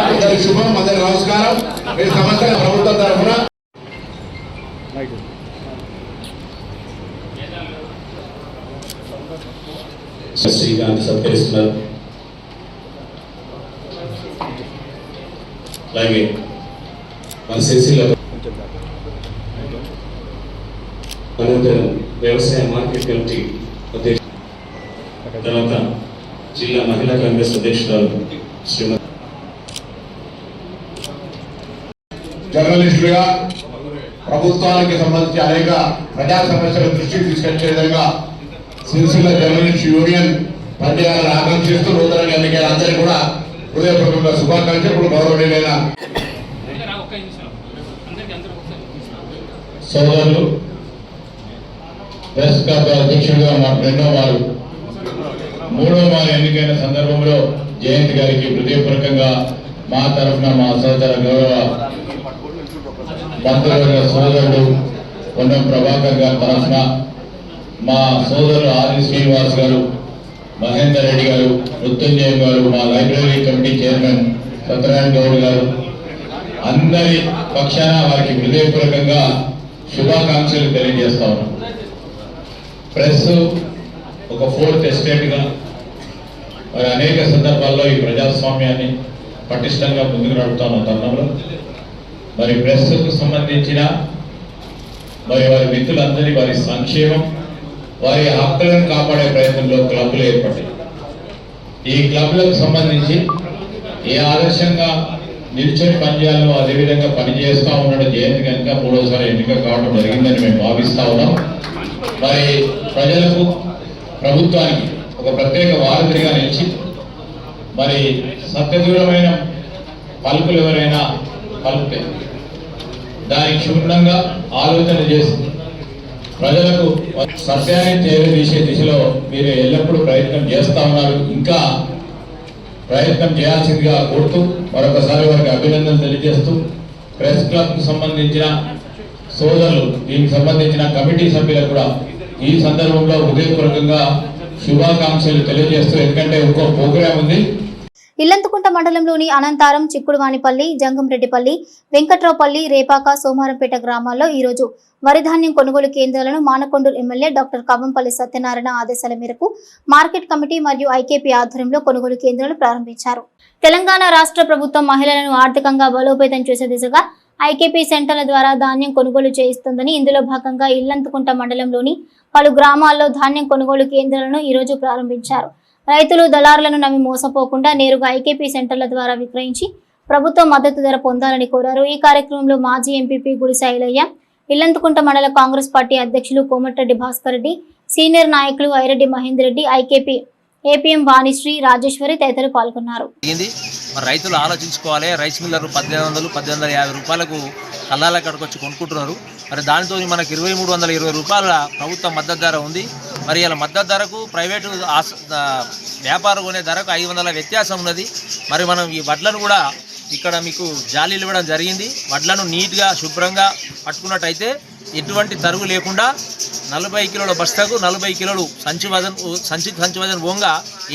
అందరి శుభం, అందరి నమస్కారం. ఈ సంవత్సరం ప్రభుత్వం తరఫున శ్రీకాంత్ సత్కరిస్తున్నారు. అలాగే మన సిరిసిల్ల అనంతరం వ్యవసాయ మార్కెట్ కమిటీ అధ్యక్షుడు, తర్వాత జిల్లా మహిళా కాంగ్రెస్ అధ్యక్షురాలు శ్రీమతి. జర్నలిస్టులుగా ప్రభుత్వానికి సంబంధించి అనేక ప్రజా సమస్యల దృష్టికి తీసుకొచ్చే విధంగా సిరిసిల్ల జర్నలిస్ట్ యూనియన్ పనిచేయాలని ఆకాంక్షిస్తూ నూతనంగా ఎన్నికైన అందరికీ కూడా హృదయపూర్వక శుభాకాంక్షలు. గౌరవనీయులైన సోదరులు, ప్రెస్ క్లబ్ అధ్యక్షుడిగా మా రెండో వారు మూడో వారు ఎన్నికైన సందర్భంలో జయంత్ గారికి హృదయపూర్వకంగా మా తరఫున మా సోదర గౌరవ మంత్రివర్గ సోదరుడు పొన్నం ప్రభాకర్ గారి తరఫున మా సోదరులు ఆది శ్రీనివాస్ గారు, మహేందర్ రెడ్డి గారు, మృత్యుంజయ గారు, మా library committee chairman Satyanarayana Goud గారు, అందరి పక్షాన వారికి హృదయపూర్వకంగా శుభాకాంక్షలు తెలియజేస్తా ఉన్నాం. ప్రెస్ ఒక ఫోర్త్ ఎస్టేట్గా మరి అనేక సందర్భాల్లో ఈ ప్రజాస్వామ్యాన్ని పటిష్టంగా ముందుకు నడుపుతున్న తరుణంలో మరి ప్రెస్కు సంబంధించిన మరి వారి మిత్రులందరి వారి సంక్షేమం, వారి హక్కులను కాపాడే ప్రయత్నంలో క్లబ్లు ఏర్పడ్డాయి. ఈ క్లబ్లకు సంబంధించి ఏ ఆదర్శంగా నిల్చొని పనిచేయాలో అదేవిధంగా పనిచేస్తూ ఉన్నాడు జయంత్ కనుక మూడోసారి ఎన్నిక కావడం జరిగిందని మేము భావిస్తా ఉన్నాం. మరి ప్రజలకు, ప్రభుత్వానికి ఒక ప్రత్యేక వారధిగా నిలిచి మరి సత్యదూరమైన పలుకులు ఎవరైనా పలుకుతే దానికి క్షుణ్ణంగా ఆలోచన చేసి ప్రజలకు సత్యాన్ని చేరదీసే దిశలో మీరు ఎల్లప్పుడూ ప్రయత్నం చేస్తా ఉన్నారు. ఇంకా ప్రయత్నం చేయాల్సిందిగా కోరుతూ మరొకసారి వారికి అభినందనలు తెలియజేస్తూ ప్రెస్ క్లబ్కు సంబంధించిన సోదరులు, దీనికి సంబంధించిన కమిటీ సభ్యులకు కూడా ఈ సందర్భంలో హృదయపూర్వకంగా శుభాకాంక్షలు తెలియజేస్తూ, ఎందుకంటే ఇంకో ప్రోగ్రాం ఉంది. ఇల్లంతకుంట మండలంలోని అనంతారం, చిక్కుడువానిపల్లి, జంగంరెడ్డిపల్లి, వెంకట్రావుపల్లి, రేపాక, సోమారంపేట గ్రామాల్లో ఈరోజు వరి ధాన్యం కొనుగోలు కేంద్రాలను మానకొండూరు ఎమ్మెల్యే డాక్టర్ కవ్వంపల్లి సత్యనారాయణ ఆదేశాల మేరకు మార్కెట్ కమిటీ మరియు ఐకేపీ ఆధ్వర్యంలో కొనుగోలు కేంద్రాలు ప్రారంభించారు. తెలంగాణ రాష్ట్ర ప్రభుత్వం మహిళలను ఆర్థికంగా బలోపేతం చేసే దిశగా ఐకేపీ సెంటర్ల ద్వారా ధాన్యం కొనుగోలు చేయిస్తుందని, ఇందులో భాగంగా ఇల్లంతకుంట మండలంలోని పలు గ్రామాల్లో ధాన్యం కొనుగోలు కేంద్రాలను ఈరోజు ప్రారంభించారు. రైతులు దళారులను నమ్మి మోసపోకుండా నేరుగా ఐకేపీ సెంటర్ల ద్వారా విక్రయించి ప్రభుత్వ మద్దతు ధర పొందాలని కోరారు. ఈ కార్యక్రమంలో మాజీ ఎంపీపీ గుడిసాయిలయ్య, ఇల్లంతకుంట మండల కాంగ్రెస్ పార్టీ అధ్యక్షులు కోమటిరెడ్డి భాస్కర్ రెడ్డి, సీనియర్ నాయకులు ఐరెడ్డి మహేందర్ రెడ్డి, ఐకేపీ ఏపీఎం వాణిశ్రీ, రాజేశ్వరి తదితరులు పాల్గొన్నారు. రైతులు ఆలోచించుకోవాలి. రైస్ మిల్లర్లు 1800-1850 రూపాయలకు కల్లాల కడకొచ్చి కొనుక్కుంటున్నారు. మరి దానితో మనకు 2320 రూపాయల ప్రభుత్వ మద్దతు ధర ఉంది. మరి ఇలా మద్దతు ధరకు ప్రైవేటు వ్యాపారం కొనే ధరకు 500 వ్యత్యాసం ఉన్నది. మరి మనం ఈ వడ్లను కూడా ఇక్కడ మీకు జాలీలు ఇవ్వడం జరిగింది. వడ్లను నీట్గా శుభ్రంగా పట్టుకున్నట్టయితే ఎటువంటి తరుగు లేకుండా 40 కిలోల బస్తాకు 40 కిలోలు సంచి వజన్ బొంగ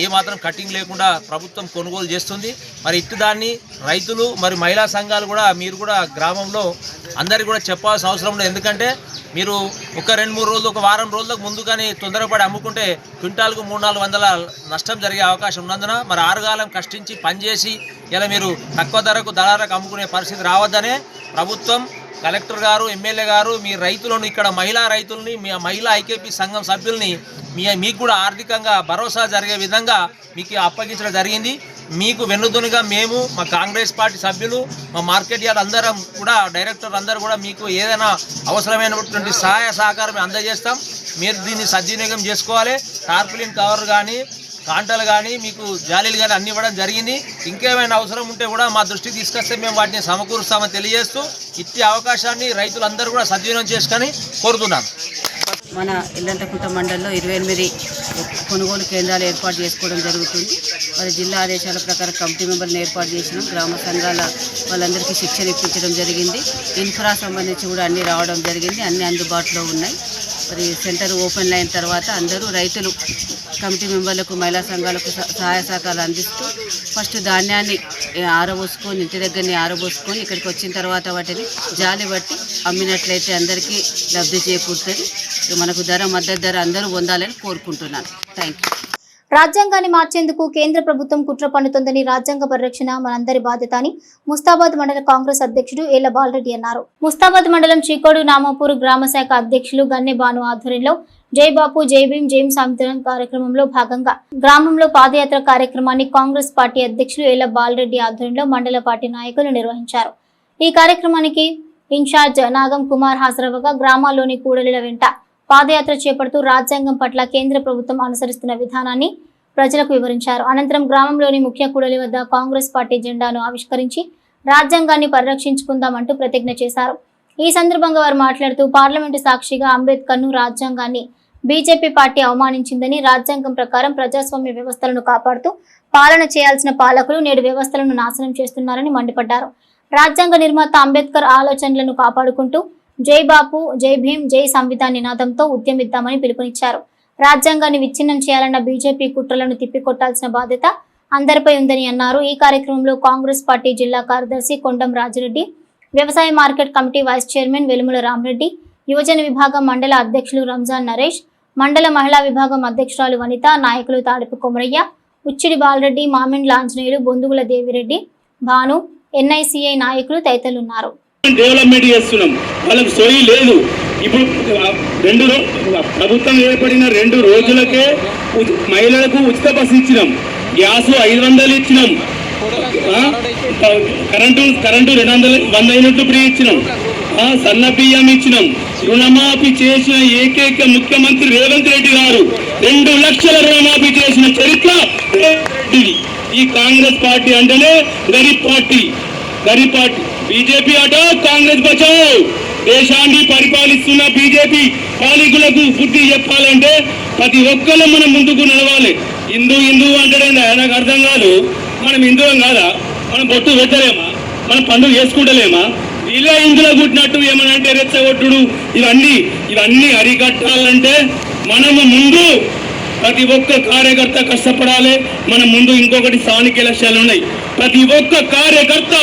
ఏమాత్రం కటింగ్ లేకుండా ప్రభుత్వం కొనుగోలు చేస్తుంది. మరి ఇటు దాన్ని రైతులు మరి మహిళా సంఘాలు కూడా మీరు కూడా గ్రామంలో అందరికీ కూడా చెప్పాల్సిన అవసరం ఉంది. ఎందుకంటే మీరు ఒక 2-3 రోజులు, ఒక వారం రోజులకు ముందు కానీ తొందరపడి అమ్ముకుంటే క్వింటాల్కు 300-400 నష్టం జరిగే అవకాశం ఉన్నందున మరి ఆరుగాలం కష్టించి పనిచేసి ఇలా మీరు తక్కువ ధరకు దళారకు అమ్ముకునే పరిస్థితి రావద్దనే ప్రభుత్వం, కలెక్టర్ గారు, ఎమ్మెల్యే గారు మీ రైతులను, ఇక్కడ మహిళా రైతుల్ని, మీ మహిళా ఐకేపీ సంఘం సభ్యుల్ని మీకు కూడా ఆర్థికంగా భరోసా జరిగే విధంగా మీకు అప్పగించడం జరిగింది. మీకు వెన్నుదన్నుగా మేము, మా కాంగ్రెస్ పార్టీ సభ్యులు, మా మార్కెట్ యార్డ్ అందరం కూడా, డైరెక్టర్ అందరూ కూడా మీకు ఏదైనా అవసరమైనటువంటి సహాయ సహకారం అందజేస్తాం. మీరు దీన్ని సద్వినియోగం చేసుకోవాలి. టార్పులిన్ కవర్ కానీ, కాంటలు కానీ, మీకు జాలీలు కానీ అన్ని ఇవ్వడం జరిగింది. ఇంకేమైనా అవసరం ఉంటే కూడా మా దృష్టికి తీసుకొస్తే మేము వాటిని సమకూరుస్తామని తెలియజేస్తూ ఇట్టి అవకాశాన్ని రైతులందరూ కూడా సద్వినియోగం చేసుకొని కోరుతున్నాను. మన ఇల్లంతకుంట మండలంలో 28 కొనుగోలు కేంద్రాలు ఏర్పాటు చేసుకోవడం జరుగుతుంది. మరి జిల్లా ఆదేశాల ప్రకారం కమిటీ మెంబర్లను ఏర్పాటు చేసినాం. గ్రామ సంఘాల వాళ్ళందరికీ శిక్షణ ఇప్పించడం జరిగింది. ఇన్ఫ్రా సంబంధించి కూడా అన్నీ రావడం జరిగింది. అన్నీ అందుబాటులో ఉన్నాయి. మరి సెంటర్ ఓపెన్ అయిన తర్వాత అందరూ రైతులు కమిటీ మెంబర్లకు మహిళా సంఘాలకు సహాయ సహకారాలు అందిస్తూ ఫస్ట్ ధాన్యాన్ని ఆరబోసుకొని ఇంటి దగ్గరని ఆరబోసుకొని ఇక్కడికి వచ్చిన తర్వాత వాటిని జాలి బట్టి అమ్మినట్లయితే అందరికీ లబ్ధి చేకూరుతుంది. మనకు మద్దతు ధర అందరూ పొందాలని కోరుకుంటున్నాను. Thank you. రాజ్యాంగాన్ని మార్చేందుకు కేంద్ర ప్రభుత్వం కుట్ర పన్నుతోందని, రాజ్యాంగ పరిరక్షణ మనందరి బాధ్యత అని ముస్తాబాద్ మండల కాంగ్రెస్ అధ్యక్షుడు ఏళ్ల బాలరెడ్డి అన్నారు. ముస్తాబాద్ మండలం చీకోడు నామాపూర్ గ్రామ శాఖ అధ్యక్షులు గన్నె బాను ఆధ్వర్యంలో జై బాపు జై భీం జై సాంవిధాన్ కార్యక్రమంలో భాగంగా గ్రామంలో పాదయాత్ర కార్యక్రమాన్ని కాంగ్రెస్ పార్టీ అధ్యక్షులు ఏళ్ల బాలరెడ్డి ఆధ్వర్యంలో మండల పార్టీ నాయకులు నిర్వహించారు. ఈ కార్యక్రమానికి ఇన్ఛార్జ్ నాగం కుమార్ హాజరవగా గ్రామాల్లోని కూడలిల వెంట పాదయాత్ర చేపడుతూ రాజ్యాంగం పట్ల కేంద్ర ప్రభుత్వం అనుసరిస్తున్న విధానాన్ని ప్రజలకు వివరించారు. అనంతరం గ్రామంలోని ముఖ్య కూడలి వద్ద కాంగ్రెస్ పార్టీ జెండాను ఆవిష్కరించి రాజ్యాంగాన్ని పరిరక్షించుకుందామంటూ ప్రతిజ్ఞ చేశారు. ఈ సందర్భంగా వారు మాట్లాడుతూ పార్లమెంటు సాక్షిగా అంబేద్కర్ను, రాజ్యాంగాన్ని బీజేపీ పార్టీ అవమానించిందని, రాజ్యాంగం ప్రకారం ప్రజాస్వామ్య వ్యవస్థలను కాపాడుతూ పాలన చేయాల్సిన పాలకులు నేడు వ్యవస్థలను నాశనం చేస్తున్నారని మండిపడ్డారు. రాజ్యాంగ నిర్మాత అంబేద్కర్ ఆలోచనలను కాపాడుకుంటూ జై బాపు జై భీం జై సంవిధాన్ నినాదంతో ఉద్యమిద్దామని పిలుపునిచ్చారు. రాజ్యాంగాన్ని విచ్ఛిన్నం చేయాలన్న బీజేపీ కుట్రలను తిప్పికొట్టాల్సిన బాధ్యత అందరిపై ఉందని అన్నారు. ఈ కార్యక్రమంలో కాంగ్రెస్ పార్టీ జిల్లా కార్యదర్శి కొండం రాజిరెడ్డి, వ్యవసాయ market committee vice chairman Velumula Ramareddy, యువజన విభాగం మండల అధ్యక్షులు రంజాన్ నరేష్, మండల మహిళా విభాగం అధ్యక్షురాలు వనిత, నాయకులు తాడిపు కొమరయ్య, ఉచ్చిడి బాలరెడ్డి, మామిండ్ల ఆంజనేయులు, బొందుగుల దేవిరెడ్డి, భాను, ఎన్ఐసిఐ నాయకులు తదితరులున్నారు. డెవలప్మెంట్ చేస్తున్నాం, వాళ్ళకి సొయి లేదు. ఇప్పుడు ప్రభుత్వం ఏర్పడిన 2 రోజులకే మహిళలకు ఉచిత బస్సు ఇచ్చినాం, గ్యాస్ 500 ఇచ్చినాం, కరెంటు 200 యూనిట్లు ఫ్రీ ఇచ్చినాం, సన్న బియ్యం ఇచ్చినాం. రుణమాఫీ చేసిన ఏకైక ముఖ్యమంత్రి రేవంత్ రెడ్డి గారు 2 లక్షల రుణమాఫీ చేసిన చరిత్ర ఈ కాంగ్రెస్ పార్టీ అంటేనే గరీబ్ పార్టీ. బీజేపీ అటో కాంగ్రెస్ బచావో. దేశాన్ని పరిపాలిస్తున్న బీజేపీ పాలకులకు బుద్ధి చెప్పాలంటే ప్రతి ఒక్కరు మనం ముందుకు నడవాలి. హిందూ అంటే నాకు అర్థం కాదు. మనం హిందువులం కాదా? మనం బొట్టు పెట్టలేమా? మనం పండుగ చేసుకుంటలేమా? ఇలా ఇందులో పుట్టినట్టు ఏమనంటే రెచ్చగొట్టుడు ఇవన్నీ అరికట్టాలంటే మనము ముందు ప్రతి ఒక్క కార్యకర్త కష్టపడాలి. మన ముందు ఇంకొకటి స్థానిక ఎలక్షన్లు ఉన్నాయి. ప్రతి ఒక్క కార్యకర్త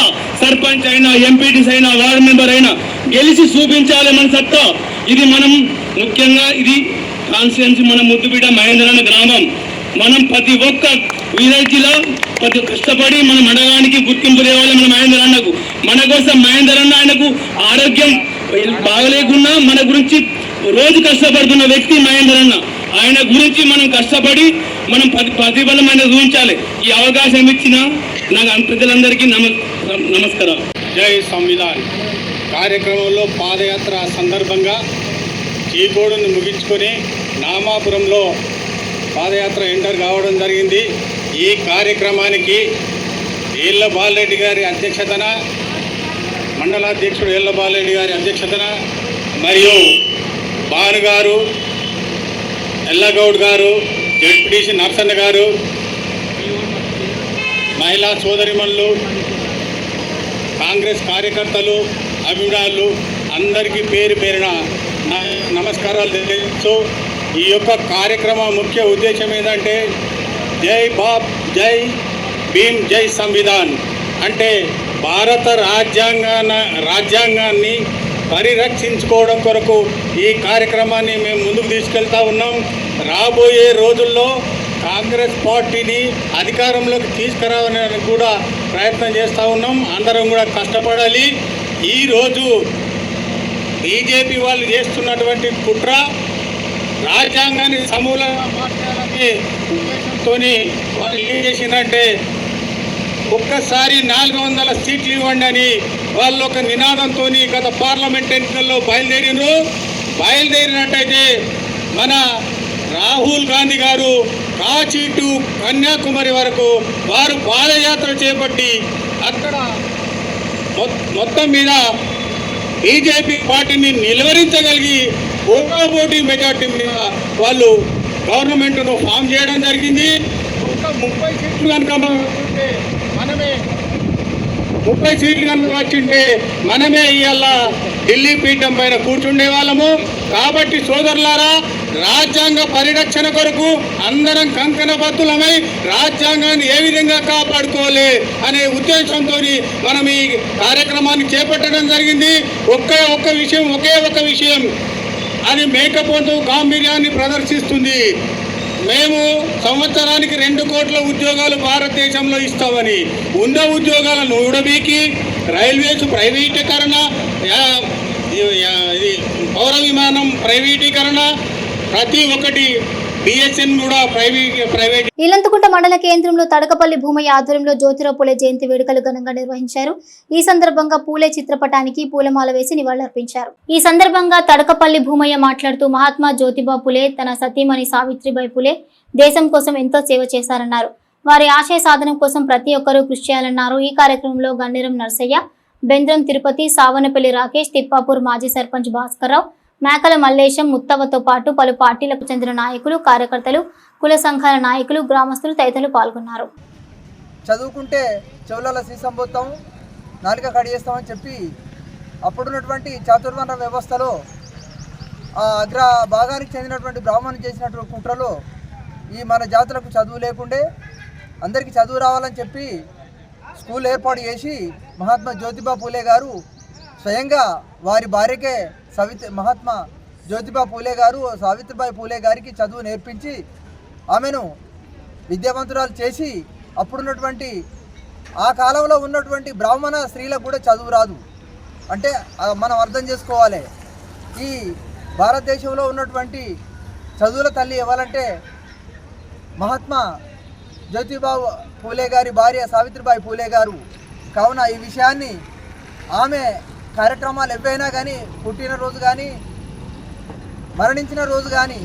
సర్పంచ్ అయినా, ఎంపీటీస్ అయినా, వార్డు మెంబర్ అయినా గెలిచి చూపించాలి మన సత్తా. ఇది మనం ముఖ్యంగా ఇది కాన్స్టిట్యున్సీ మన ముద్దుబిడ్డ మహేంద్రన్న గ్రామం. మనం ప్రతి ఒక్క విలేజ్లో ప్రతి కష్టపడి మన మండలానికి గుర్తింపు తేవాలి. మన మహేంద్రన్నకు మన కోసం మహేంద్రన్న ఆయనకు ఆరోగ్యం బాగలేకున్నా మన గురించి రోజు కష్టపడుతున్న వ్యక్తి మహేంద్రన్న. ఆయన గురించి మనం కష్టపడి మనం ప్రతిఫలం ఆయన చూపించాలి. ఈ అవకాశం ఇచ్చిన నాకు ప్రజలందరికీ నమస్కారం. జై సంవిధాన్ కార్యక్రమంలో పాదయాత్ర సందర్భంగా చీకోడును ముగించుకొని నామాపురంలో పాదయాత్ర ఎంటర్ కావడం జరిగింది. ఈ కార్యక్రమానికి ఏళ్ల బాలరెడ్డి గారి అధ్యక్షతన, మండలాధ్యక్షుడు ఏళ్ల బాలరెడ్డి గారి అధ్యక్షతన మరియు భాను గారు, ఎల్లగౌడ్ గారు, జడ్పీటీసీ నర్సన్న గారు, మహిళా సోదరిమణులు, కాంగ్రెస్ కార్యకర్తలు, అభిమానులు అందరికీ పేరు పేరున నమస్కారాలు తెలియజేస్తూ ఈ యొక్క కార్యక్రమం ముఖ్య ఉద్దేశం ఏంటంటే జై బాప్ జై భీమ్ జై సంవిధాన్ అంటే భారత రాజ్యాంగాన్ని పరిరక్షించుకోవడం కొరకు ఈ కార్యక్రమాన్ని మేము ముందుకు తీసుకెళ్తా ఉన్నాం. రాబోయే రోజుల్లో కాంగ్రెస్ పార్టీని అధికారంలోకి తీసుకురావాలని కూడా ప్రయత్నం చేస్తూ ఉన్నాం. అందరం కూడా కష్టపడాలి. ఈరోజు బీజేపీ వాళ్ళు చేస్తున్నటువంటి కుట్ర రాజ్యాంగాన్ని సమూలంగా మార్చాలని తోని వాళ్ళు ఏం చేసిందంటే ఒక్కసారి 400 సీట్లు ఇవ్వండి అని వాళ్ళు ఒక నినాదంతో గత పార్లమెంట్ ఎన్నికల్లో బయలుదేరినట్టయితే మన రాహుల్ గాంధీ గారు కాశీ టు కన్యాకుమారి వరకు వారు పాదయాత్ర చేపట్టి అక్కడ మొత్తం మీద బీజేపీ పార్టీని నిలువరించగలిగి ఓటాపోటీ మెజార్టీ మీద వాళ్ళు గవర్నమెంట్ను ఫామ్ చేయడం జరిగింది. ఒక 30 సీట్లు కనుక మనమే 30 సీట్లు కనుక వచ్చింటే మనమే ఇవాళ ఢిల్లీ పీఠం పైన కూర్చుండే వాళ్ళము. కాబట్టి సోదరులారా, రాజ్యాంగ పరిరక్షణ కొరకు అందరం కంకణబద్ధులమై రాజ్యాంగాన్ని ఏ విధంగా కాపాడుకోవాలి అనే ఉద్దేశంతో మనం ఈ కార్యక్రమాన్ని చేపట్టడం జరిగింది. ఒకే ఒక విషయం అది మేకపోతు గాంభీర్యాన్ని ప్రదర్శిస్తుంది. మేము సంవత్సరానికి 2 కోట్ల ఉద్యోగాలు భారతదేశంలో ఇస్తామని, ఉన్న ఉద్యోగాలను ఊడబీకి రైల్వేస్ ప్రైవేటీకరణ, పౌర విమానం ప్రైవేటీకరణ, ప్రతి ఒక్కటి బిఎస్ఎన్ కూడా ప్రైవేట్. ఇలంతకుంట మండల కేంద్రంలో తడకపల్లి భూమయ్య ఆధ్వర్యంలో జ్యోతిరావు పూలే జయంతి వేడుకలు ఘనంగా నిర్వహించారు. ఈ సందర్భంగా పూలే చిత్రపటానికి పూలమాల వేసి నివాళులర్పించారు. ఈ సందర్భంగా తడకపల్లి భూమయ్య మాట్లాడుతూ మహాత్మా జ్యోతిబా పూలే తన సతీమణి సావిత్రిబాయి పూలే దేశం కోసం ఎంతో సేవ చేశారన్నారు. వారి ఆశయ సాధన కోసం ప్రతి ఒక్కరూ కృషి చేయాలన్నారు. ఈ కార్యక్రమంలో గన్నేరం నర్సయ్య, బెంద్రం తిరుపతి, సావనపల్లి రాకేష్, తిప్పాపూర్ మాజీ సర్పంచ్ భాస్కర్రావు, మేకల మల్లేశం, ముత్తవతో పాటు పలు పార్టీలకు చెందిన నాయకులు, కార్యకర్తలు, కుల సంఘాల నాయకులు, గ్రామస్తులు తదితరులు పాల్గొన్నారు. చదువుకుంటే చెవులలో సీసంబోతాం, నాలుక కడిగేస్తామని చెప్పి అప్పుడున్నటువంటి చాతుర్వర్ణ వ్యవస్థలో అగ్ర భాగానికి చెందినటువంటి బ్రాహ్మణులు చేసినటువంటి కుట్రలో ఈ మన జాతులకు చదువు లేకుండే అందరికీ చదువు రావాలని చెప్పి స్కూల్ ఏర్పాటు చేసి మహాత్మా జ్యోతిబా పూలే గారు స్వయంగా వారి భార్యకే మహాత్మా జ్యోతిబా పూలే గారు సావిత్రిబాయి పూలే గారికి చదువు నేర్పించి ఆమెను విద్యావంతురాలు చేసి అప్పుడున్నటువంటి ఆ కాలంలో ఉన్నటువంటి బ్రాహ్మణ స్త్రీలకు కూడా చదువు రాదు అంటే మనం అర్థం చేసుకోవాలి. ఈ భారతదేశంలో ఉన్నటువంటి చదువుల తల్లి ఎవరంటే మహాత్మా జ్యోతిబా పూలే గారి భార్య సావిత్రిబాయి పూలే గారు. కావున ఈ విషయాన్ని ఆమె కార్యక్రమాలు ఎవైనా కానీ, పుట్టినరోజు కానీ, మరణించిన రోజు కానీ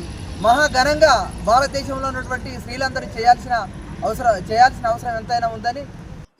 మహాఘనంగా భారతదేశంలో ఉన్నటువంటి స్త్రీలందరూ చేయాల్సిన అవసరం ఎంతైనా ఉందని.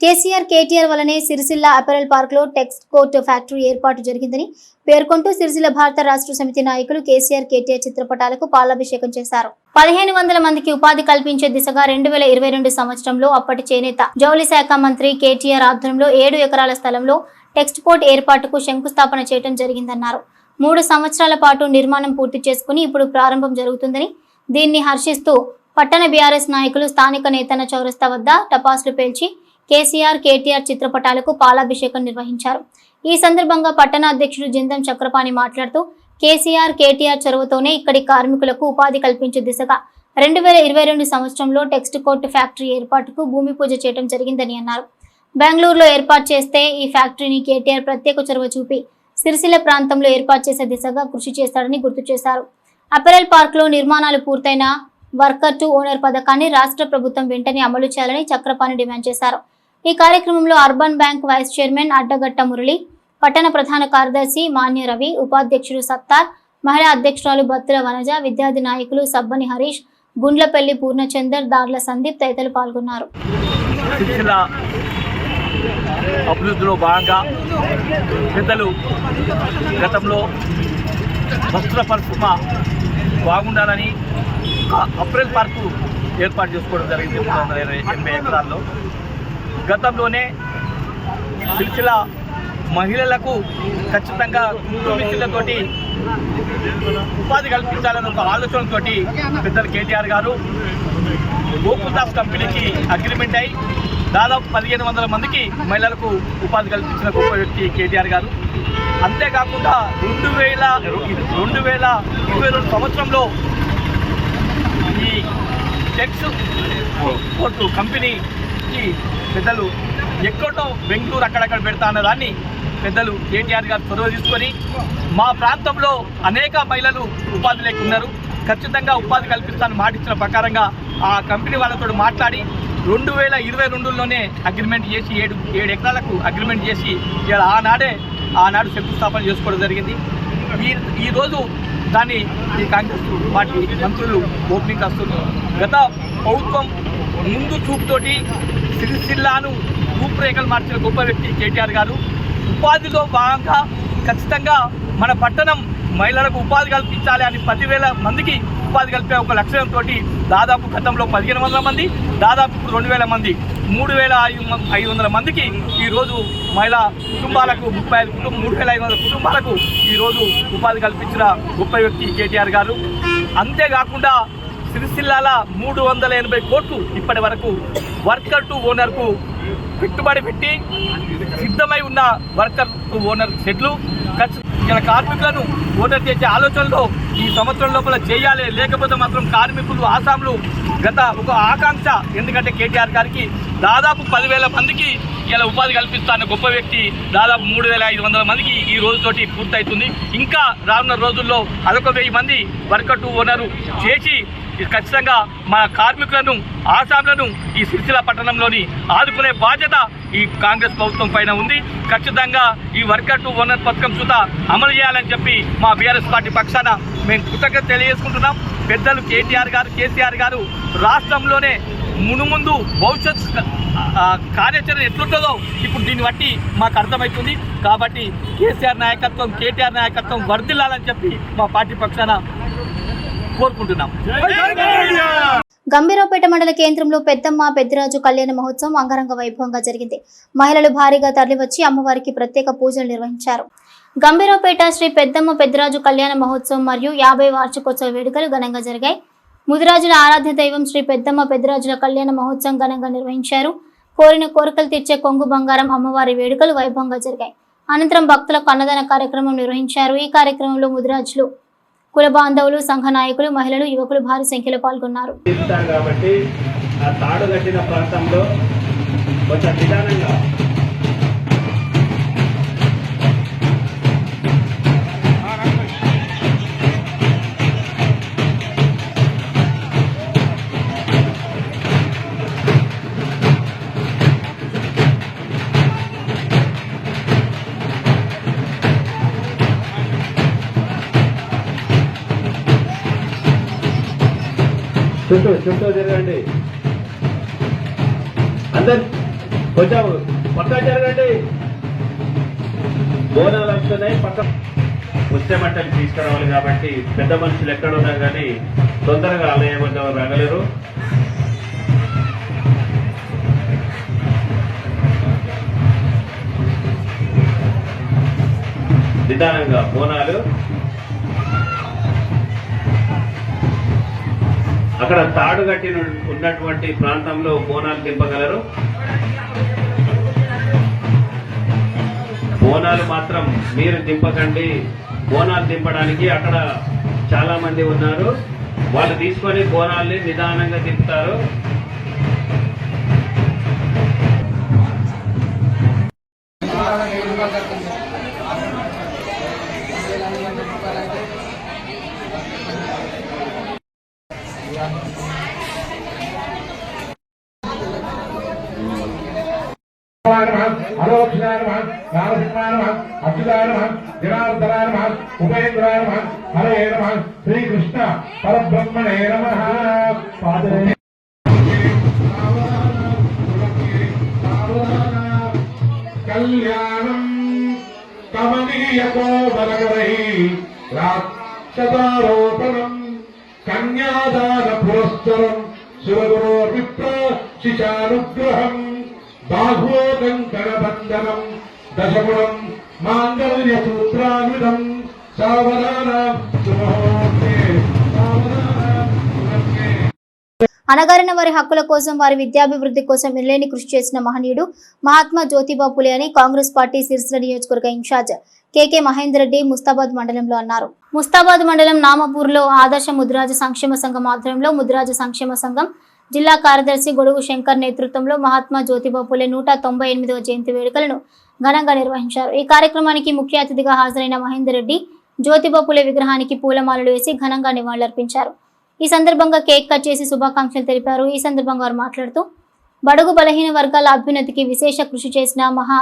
కేసీఆర్ కేటీఆర్ వల్లనే సిరిసిల్ల అపెరల్ పార్క్ లో టెక్స్ట్ కోట్ ఫ్యాక్టరీ ఏర్పాటు జరిగిందని పేర్కొంటూ సిరిసిల్ల భారత రాష్ట్ర సమితి నాయకులు కేసీఆర్ కేటీఆర్ చిత్రపటాలకు పాలాభిషేకం చేశారు. 1500 మందికి ఉపాధి కల్పించే దిశగా 2022 సంవత్సరంలో అప్పటి చేనేత జౌళి శాఖ మంత్రి కేటీఆర్ ఆధ్వర్యంలో 7 ఎకరాల స్థలంలో టెక్స్ట్ పోర్ట్ ఏర్పాటుకు శంకుస్థాపన చేయడం జరిగిందన్నారు. 3 సంవత్సరాల పాటు నిర్మాణం పూర్తి చేసుకుని ఇప్పుడు ప్రారంభం జరుగుతుందని, దీన్ని హర్షిస్తూ పట్టణ బీఆర్ఎస్ నాయకులు స్థానిక నేతన్న చౌరస్తా వద్ద టపాసులు పేల్చి కేసీఆర్ కేటీఆర్ చిత్రపటాలకు పాలాభిషేకం నిర్వహించారు. ఈ సందర్భంగా పట్టణ అధ్యక్షుడు జిందం చక్రపాణి మాట్లాడుతూ కేసీఆర్ కేటీఆర్ చొరవతోనే ఇక్కడి కార్మికులకు ఉపాధి కల్పించే దిశగా 2022 సంవత్సరంలో టెక్స్ట్ కోట్ ఫ్యాక్టరీ ఏర్పాటుకు భూమి పూజ చేయడం జరిగిందని అన్నారు. బెంగళూరులో ఏర్పాటు చేస్తే ఈ ఫ్యాక్టరీని కేటీఆర్ ప్రత్యేక చొరవ చూపి సిరిసిల్ల ప్రాంతంలో ఏర్పాటు చేసే దిశగా కృషి చేస్తారని గుర్తు చేశారు. అపెరల్ పార్క్ లో నిర్మాణాలు పూర్తయిన వర్కర్ టు ఓనర్ పథకాన్ని రాష్ట్ర ప్రభుత్వం వెంటనే అమలు చేయాలని చక్రపాణి డిమాండ్ చేశారు. ఈ కార్యక్రమంలో urban bank vice chairman Addagatta Murali, పట్టణ ప్రధాన కార్యదర్శి మాన్య రవి, ఉపాధ్యక్షుడు సత్తార్, మహిళా అధ్యక్షురాలు బత్తుల వనజ, విద్యార్థి నాయకులు సబ్బని హరీష్, గుండ్లపల్లి పూర్ణచందర్, దార్ల సందీప్ తదితరులు పాల్గొన్నారు. అభివృద్ధిలో భాగంగా పెద్దలు గతంలో వస్త్ర పరిశ్రమ బాగుండాలని అప్రెల్ పార్కు ఏర్పాటు చేసుకోవడం జరిగింది 380 ఎకరాల్లో. గతంలోనే సిరిసిల్ల మహిళలకు ఖచ్చితంగా మిషన్లతోటి ఉపాధి కల్పించాలని ఒక ఆలోచనతో పెద్దలు కేటీఆర్ గారు గోకుల్దాస్ కంపెనీకి అగ్రిమెంట్ అయి దాదాపు 1500 మందికి మహిళలకు ఉపాధి కల్పించిన గొప్ప వ్యక్తి కేటీఆర్ గారు. అంతేకాకుండా 2022 సంవత్సరంలో ఈ టెక్స్ పోర్టు కంపెనీకి పెద్దలు ఎక్కడో బెంగళూరు అక్కడక్కడ పెడతా అన్న దాన్ని పెద్దలు కేటీఆర్ గారు చొరవ తీసుకొని మా ప్రాంతంలో అనేక మహిళలు ఉపాధి లేకున్నారు, ఖచ్చితంగా ఉపాధి కల్పిస్తానని మాటిచ్చిన ప్రకారంగా ఆ కంపెనీ వాళ్ళతో మాట్లాడి 2022లోనే అగ్రిమెంట్ చేసి 7 ఎకరాలకు అగ్రిమెంట్ చేసి ఆనాడు శంకుస్థాపన చేసుకోవడం జరిగింది. ఈరోజు దాన్ని ఈ కాంగ్రెస్ పార్టీ మంత్రులు ఓపెనింగ్ వస్తున్నారు. గత ప్రభుత్వం ముందు చూపుతోటి సిరిసిల్లాను రూపురేఖలు మార్చిన గొప్ప వ్యక్తి కేటీఆర్ గారు. ఉపాధిలో భాగంగా ఖచ్చితంగా మన పట్టణం మహిళలకు ఉపాధి కల్పించాలి అని 10,000 మందికి ఉపాధి కలిపే ఒక లక్ష్యంతో దాదాపు గతంలో 1,500 మంది, దాదాపు ఇప్పుడు 2,000 మంది, 3,500 మందికి ఈరోజు మహిళా కుటుంబాలకు 3,500 కుటుంబాలకు ఈరోజు ఉపాధి కల్పించిన గొప్ప వ్యక్తి కేటీఆర్ గారు. అంతేకాకుండా సిరిసిల్లాల 380 కోట్లు ఇప్పటి వరకు వర్కర్ టు ఓనర్కు పెట్టుబడి పెట్టి సిద్ధమై ఉన్న వర్కర్ టు ఓనర్ షెడ్లు ఇలా కార్మికులను ఓనర్ చేసే ఆలోచనలో ఈ సంవత్సరం లోపల చేయాలి. లేకపోతే మాత్రం కార్మికులు ఆసాములు గత ఒక ఆకాంక్ష, ఎందుకంటే కేటీఆర్ గారికి దాదాపు 10,000 మందికి ఇలా ఉపాధి కల్పిస్తున్న గొప్ప వ్యక్తి దాదాపు 3,500 మందికి ఈ రోజుతోటి పూర్తవుతుంది. ఇంకా రానున్న రోజుల్లో అదొక 1000 మంది వర్కర్ టు ఓనరు చేసి ఖచ్చితంగా మన కార్మికులను ఆసాములను ఈ సిరిసిల్ల పట్టణంలోని ఆదుకునే బాధ్యత ఈ కాంగ్రెస్ ప్రభుత్వం పైన ఉంది. ఖచ్చితంగా ఈ వర్కర్ టు ఓనర్ పథకం సుత అమలు చేయాలని చెప్పి మా బీఆర్ఎస్ పార్టీ పక్షాన మేము కృతజ్ఞత తెలియజేసుకుంటున్నాం. పెద్దలు కేసీఆర్ గారు రాష్ట్రంలోనే మునుముందు భవిష్యత్ కార్యాచరణ ఎట్లుంటుందో ఇప్పుడు దీన్ని బట్టి మాకు అర్థమవుతుంది. కాబట్టి కేసీఆర్ నాయకత్వం, కేటీఆర్ నాయకత్వం వర్ధిల్లాలని చెప్పి మా పార్టీ పక్షాన కోరుకుంటున్నాం. గంభీరావుపేట మండల కేంద్రంలో పెద్దమ్మ పెద్దిరాజు కళ్యాణ మహోత్సవం అంగరంగ వైభవంగా జరిగింది. మహిళలు భారీగా తరలివచ్చి అమ్మవారికి ప్రత్యేక పూజలు నిర్వహించారు. గంభీరావుపేట శ్రీ పెద్దమ్మ పెద్దిరాజు కళ్యాణ మహోత్సవం మరియు 50 వార్షికోత్సవ వేడుకలు ఘనంగా జరిగాయి. ముదిరాజుల ఆరాధ్య దైవం శ్రీ పెద్దమ్మ పెద్దిరాజుల కళ్యాణ మహోత్సవం ఘనంగా నిర్వహించారు. కోరిన కోరికలు తీర్చే కొంగు బంగారం అమ్మవారి వేడుకలు వైభవంగా జరిగాయి. అనంతరం భక్తులకు అన్నదాన కార్యక్రమం నిర్వహించారు. ఈ కార్యక్రమంలో ముదిరాజులు కుల బాంధవులు, సంఘ నాయకులు, మహిళలు, యువకులు భారీ సంఖ్యలో పాల్గొన్నారు. కాబట్టి ఆ తాడు కట్టిన ప్రాంతంలో కొంచెం నిదానంగా చుట్టూ జరగండి. అందరు కొంచెం పక్క జరగండి. బోనాలు వస్తున్నాయి, పక్క ముత్యమట్టలు తీసుకురావాలి. కాబట్టి పెద్ద మనుషులు ఎక్కడున్నా కానీ తొందరగా ఆలయం రాగలరు. నిదానంగా బోనాలు అక్కడ తాడు కట్టి ఉన్నటువంటి ప్రాంతంలో బోనాలు దింపగలరు. బోనాలు మాత్రం మీరు దింపకండి. బోనాలు దింపడానికి అక్కడ చాలా మంది ఉన్నారు, వాళ్ళు తీసుకొని బోనాల్ని నిదానంగా దింపుతారు. హరే నమః. శ్రీకృష్ణ పరబ్రహ్మణే నమః. కళ్యాణం కమనీయకో బలగరై రాక్షసారోపణం కన్యాదాన పురస్సరం శివగురోర్విప్ర శిశానుగ్రహం బాహుోగం కరబంధనం దశగుణం మాంగళ్య సూత్రాన్వితం సావధానం సుమహోర్తే సావధానం సురత్నే. అణగారిన వారి హక్కుల కోసం, వారి విద్యాభివృద్ధి కోసం ఎనలేని కృషి చేసిన మహనీయుడు మహాత్మా జ్యోతిబా పులే అని కాంగ్రెస్ పార్టీ సిరిసిల్ల నియోజకవర్గ ఇన్ఛార్జ్ కేకే మహేందర్ రెడ్డి ముస్తాబాద్ మండలంలో అన్నారు. ముస్తాబాద్ మండలం నామపూర్లో ఆదర్శ ముదిరాజు సంక్షేమ సంఘం ఆధ్వర్యంలో ముదిరాజు సంక్షేమ సంఘం జిల్లా కార్యదర్శి గొడుగు శంకర్ నేతృత్వంలో మహాత్మా జ్యోతిబా పులే 198వ జయంతి వేడుకలను ఘనంగా నిర్వహించారు. ఈ కార్యక్రమానికి ముఖ్య అతిథిగా హాజరైన మహేందర్ రెడ్డి జ్యోతిబా పులే విగ్రహానికి పూలమాలలు వేసి ఘనంగా నివాళులర్పించారు. ఈ సందర్భంగా కేక్ కట్ చేసి శుభాకాంక్షలు తెలిపారు. ఈ సందర్భంగా వారు మాట్లాడుతూ బడుగు బలహీన వర్గాల అభ్యున్నతికి విశేష కృషి చేసిన మహా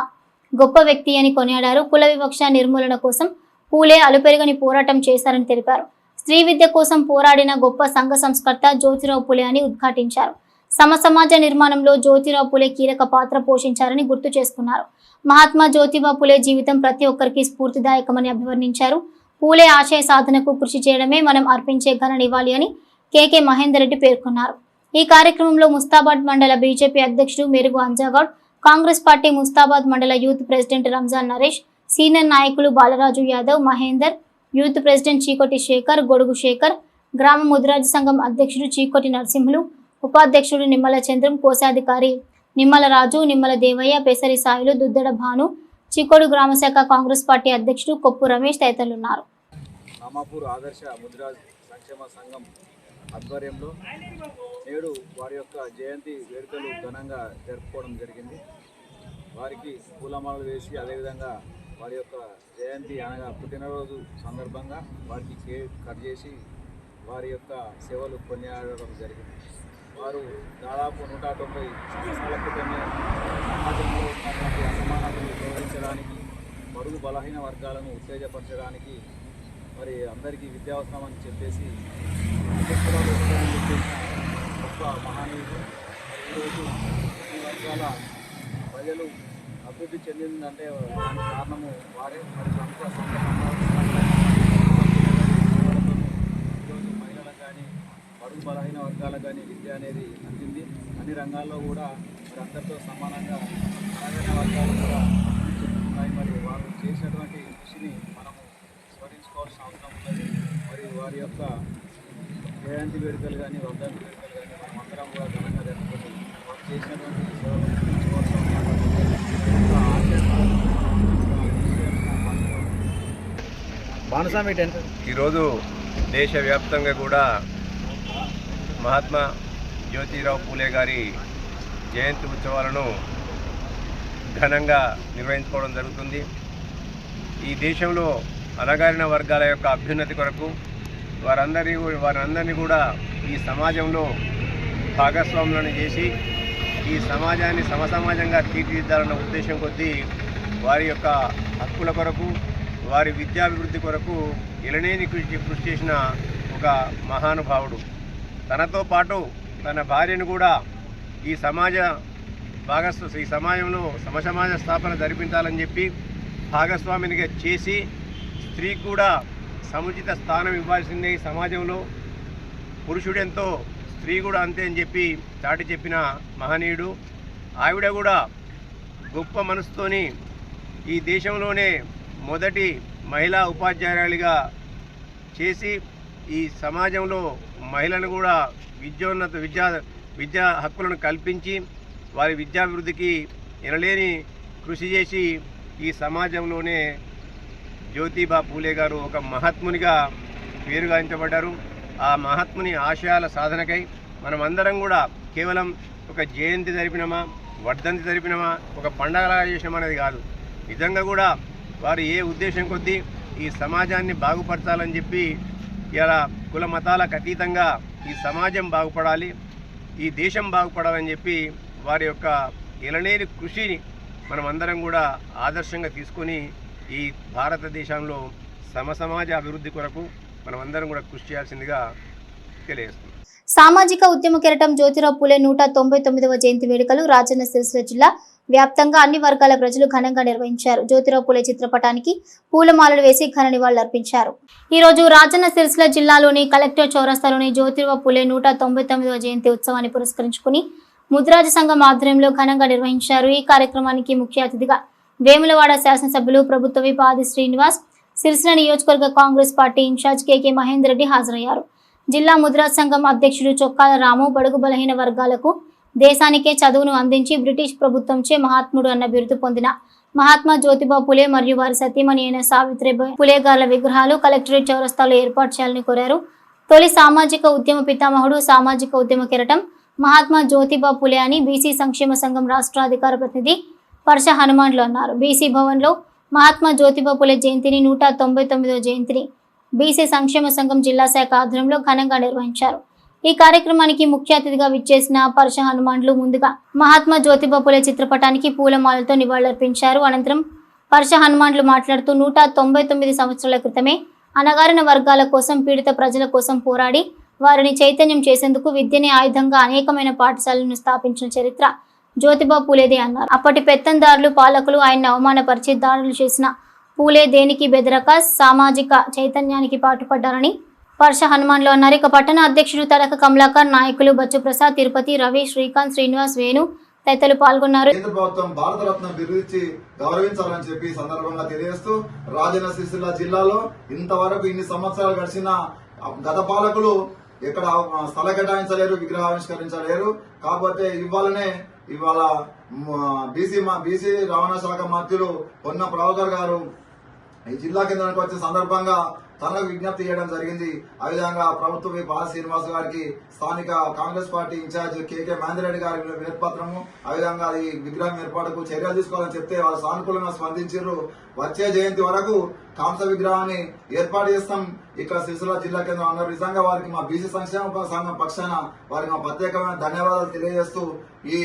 గొప్ప వ్యక్తి అని కొనియాడారు. కుల వివక్ష నిర్మూలన కోసం పూలే అలుపెరుగని పోరాటం చేశారని తెలిపారు. స్త్రీ విద్య కోసం పోరాడిన గొప్ప సంఘ సంస్కర్త జ్యోతిరావు పులే అని ఉద్ఘాటించారు. సమాజ నిర్మాణంలో జ్యోతిరావు పూలే కీలక పాత్ర పోషించారని గుర్తు చేసుకున్నారు. మహాత్మా జ్యోతిబా పూలే జీవితం ప్రతి ఒక్కరికి స్ఫూర్తిదాయకమని అభివర్ణించారు. పూలే ఆశయ సాధనకు కృషి చేయడమే మనం అర్పించే ఘన నివాళి అని కేకే మహేందర్ రెడ్డి పేర్కొన్నారు. ఈ కార్యక్రమంలో ముస్తాబాద్ మండల బీజేపీ అధ్యక్షుడు మెరుగు అంజాగౌడ్, కాంగ్రెస్ పార్టీ ముస్తాబాద్ మండల youth president Ramzan Naresh, senior నాయకులు బాలరాజు యాదవ్, మహేందర్, యూత్ ప్రెసిడెంట్ చీకోటి శేఖర్, గొడుగు శేఖర్, గ్రామ ముదిరాజు సంఘం అధ్యక్షుడు చీకోటి నరసింహులు, ఉపాధ్యక్షుడు నిమ్మల చంద్రం, కోశాధికారి నిమ్మల రాజు, నిమ్మల దేవయ్య, పెసరి సాయిలు, దుద్దడ భాను, చికోడు గ్రామశాఖ కాంగ్రెస్ పార్టీ అధ్యక్షుడు కొప్పు రమేష్ తదితరులున్నారు. రామాపూర్ ఆదర్శ ముదిరాజ్ సంక్షేమ సంఘం ఆధ్వర్యంలో నేడు వారి యొక్క జయంతి వేడుకలు ఘనంగా జరుపుకోవడం జరిగింది. వారికి పూలమాలలు వేసి అదేవిధంగా వారి యొక్క జయంతి అనగా పుట్టినరోజు సందర్భంగా వారికి కేక్ కట్ చేసి వారి యొక్క సేవలు కొనియాడడం జరిగింది. వారు దాదాపు 190 సంవత్సరాల క్రితమే సమాజంలో ఉన్నటువంటి అసమానతను తొలగించడానికి, బడుగు బలహీన వర్గాలను ఉత్తేజపరచడానికి, మరి అందరికీ విద్యావసరం అని చెప్పేసి గొప్ప మహనీయుడు. ఈరోజు ఈ వర్గాల ప్రజలు అభివృద్ధి చెందిందంటే దానికి కారణము వారే. మరి ప్రముఖ ఈరోజు మహిళలకు కానీ బడుగు బలహీన వర్గాలకు కానీ విద్య అనేది అందింది. అన్ని రంగాల్లో కూడా మరి అందరితో సమానంగా బలహీన వర్గాలు కూడా చెందుతున్నాయి. మరి వారు చేసినటువంటి కృషిని మనము స్మరించుకోవాల్సిన అవసరం ఉన్నది. మరి వారి యొక్క జయంతి వేడుకలు కానీ వర్ధంతి వేడుకలు కానీ మనం అందరం కూడా ఘనంగా జరుపుకొని వారు చేసినటువంటి సేవలు స్మరించుకోవాల్సిన ఈరోజు దేశవ్యాప్తంగా కూడా మహాత్మా జ్యోతిరావు పూలే గారి జయంతి ఉత్సవాలను ఘనంగా నిర్వహించుకోవడం జరుగుతుంది. ఈ దేశంలో అణగారిన వర్గాల యొక్క అభ్యున్నతి కొరకు వారందరినీ కూడా ఈ సమాజంలో భాగస్వాములను చేసి ఈ సమాజాన్ని సమసమాజంగా తీర్చిదిద్దాలన్న ఉద్దేశం కొద్దీ వారి యొక్క హక్కుల కొరకు, వారి విద్యాభివృద్ధి కొరకు ఎలనేని కృషి చేసిన ఒక మహానుభావుడు. తనతో పాటు తన భార్యను కూడా ఈ సమాజంలో సమసమాజ స్థాపన జరిపించాలని చెప్పి భాగస్వామినిగా చేసి స్త్రీకి కూడా సముచిత స్థానం ఇవ్వాల్సిందే ఈ సమాజంలో. పురుషుడెంతో స్త్రీ కూడా అంతే అని చెప్పి చాటి చెప్పిన మహనీయుడు. ఆవిడ కూడా గొప్ప మనసుతోని ఈ దేశంలోనే మొదటి మహిళా ఉపాధ్యాయురాలిగా చేసి ఈ సమాజంలో మహిళలను కూడా విద్యా హక్కులను కల్పించి వారి విద్యాభివృద్ధికి ఎనలేని కృషి చేసి ఈ సమాజంలోనే జ్యోతిబా పూలే గారు ఒక మహాత్మునిగా పేరుగాంచబడ్డారు. ఆ మహాత్ముని ఆశయాల సాధనకై మనమందరం కూడా కేవలం ఒక జయంతి జరిపినమా, వర్ధంతి జరిపినమా, ఒక పండగలాగా చేసినామా అనేది కాదు. నిజంగా కూడా వారు ఏ ఉద్దేశం కొద్దీ ఈ సమాజాన్ని బాగుపరచాలని చెప్పి ఇలా కుల మతాలకు అతీతంగా ఈ సమాజం బాగుపడాలి, ఈ దేశం బాగుపడాలని చెప్పి వారి యొక్క ఎలనేని కృషిని మనమందరం కూడా ఆదర్శంగా తీసుకొని ఈ భారతదేశంలో సమసమాజ అభివృద్ధి కొరకు మనమందరం కూడా కృషి చేయాల్సిందిగా తెలియజేస్తున్నాం. సామాజిక ఉద్యమ కెరటం జ్యోతిరావు పూలే 199వ జయంతి వేడుకలు రాజన్న సిరిసిల్ల జిల్లా వ్యాప్తంగా అన్ని వర్గాల ప్రజలు ఘనంగా నిర్వహించారు. జ్యోతిరావు పూలే చిత్రపటానికి పూలమాలలు వేసి ఘన నివాళులర్పించారు. ఈ రోజు రాజన్న సిరిసిల్ల జిల్లాలోని కలెక్టర్ చౌరస్తాలోని జ్యోతిరావు పూలే 199వ జయంతి ఉత్సవాన్ని పురస్కరించుకుని ముద్రాజ సంఘం ఆధ్వర్యంలో ఘనంగా నిర్వహించారు. ఈ కార్యక్రమానికి ముఖ్య అతిథిగా వేములవాడ శాసనసభ్యులు ప్రభుత్వ విప్ ఆది శ్రీనివాస్, సిరిసిల్ల నియోజకవర్గ కాంగ్రెస్ పార్టీ ఇన్ఛార్జ్ కేకే మహేందర్ రెడ్డి హాజరయ్యారు. జిల్లా ముద్రాజ సంఘం అధ్యక్షుడు చొక్కాల రాము బడుగు బలహీన వర్గాలకు దేశానికే చదువును అందించి బ్రిటిష్ ప్రభుత్వంచే మహాత్ముడు అన్న బిరుదు పొందిన మహాత్మా జ్యోతిబా పూలే మరియు వారి సతీమణి అయిన సావిత్రిబాయి పూలే గార్ల విగ్రహాలు కలెక్టరేట్ చౌరస్తాలో ఏర్పాటు చేయాలని కోరారు. తొలి సామాజిక ఉద్యమ పితామహుడు, సామాజిక ఉద్యమ కెరటం మహాత్మా జ్యోతిబా పూలే అని బీసీ సంక్షేమ సంఘం రాష్ట్ర అధికార ప్రతినిధి పర్ష హనుమాన్లు అన్నారు. బీసీ భవన్లో మహాత్మా జ్యోతిబా పూలే జయంతిని 199వ జయంతిని బీసీ సంక్షేమ సంఘం జిల్లా శాఖ ఆధ్వర్యంలో ఘనంగా నిర్వహించారు. ఈ కార్యక్రమానికి ముఖ్య అతిథిగా విచ్చేసిన పర్ష హనుమాన్లు ముందుగా మహాత్మా జ్యోతిబా పూలే చిత్రపటానికి పూలమాలతో నివాళులర్పించారు. అనంతరం పర్ష హనుమాన్లు మాట్లాడుతూ 199 సంవత్సరాల క్రితమే అణగారిన వర్గాల కోసం, పీడిత ప్రజల కోసం పోరాడి వారిని చైతన్యం చేసేందుకు విద్యనే ఆయుధంగా అనేకమైన పాఠశాలను స్థాపించిన చరిత్ర జ్యోతిబా పూలేదే అన్నారు. అప్పటి పెత్తందారులు పాలకులు ఆయన్ని అవమానపరిచి దాడులు చేసిన పూలే దేనికి బెదరక సామాజిక చైతన్యానికి పాటుపడ్డారని పర్ష హనుమాన్లో అన్నారు. ఇక పట్టణ అధ్యక్షుడు తడక కమలాకర్, నాయకులు బచ్చు ప్రసాద్, తిరుపతి, రవి, శ్రీకాంత్, శ్రీనివాస్, వేణు తదితరులు పాల్గొన్నారు. కేంద్ర ప్రభుత్వం భారతరత్న బిరుదిచ్చి గౌరవించాలని చెప్పి సందర్భంగా తెలియజేస్తూ రాజన్న సిరిసిల్ల జిల్లాలో ఇంతవరకు ఇన్ని సంవత్సరాలు గడిచిన గత పాలకులు ఎక్కడ స్థల కేటాయించలేరు, విగ్రహావిష్కరించలేరు. కాకపోతే ఇవాళ బీసీ రవాణా శాఖ మంత్రులు పొన్న ప్రభాకర్ గారు ఈ జిల్లా కేంద్రానికి వచ్చిన సందర్భంగా తనకు విజ్ఞప్తి చేయడం జరిగింది. ఆ విధంగా ప్రభుత్వ పాల శ్రీనివాస్ గారికి స్థానిక కాంగ్రెస్ పార్టీ ఇన్ఛార్జ్ కేకే మహేందర్ గారి వినతిపత్రము, ఆ విధంగా ఈ విగ్రహం ఏర్పాటుకు చర్యలు తీసుకోవాలని చెప్తే వాళ్ళు సానుకూలంగా స్పందించారు. వచ్చే జయంతి వరకు కాంస విగ్రహాన్ని ఏర్పాటు చేస్తాం ఇక్కడ సిరిసిల్ల జిల్లా కేంద్రం అన్నారు. నిజంగా వారికి మా బీసీ సంక్షేమ సంఘం పక్షాన వారికి మా ప్రత్యేకమైన ధన్యవాదాలు తెలియజేస్తూ ఈ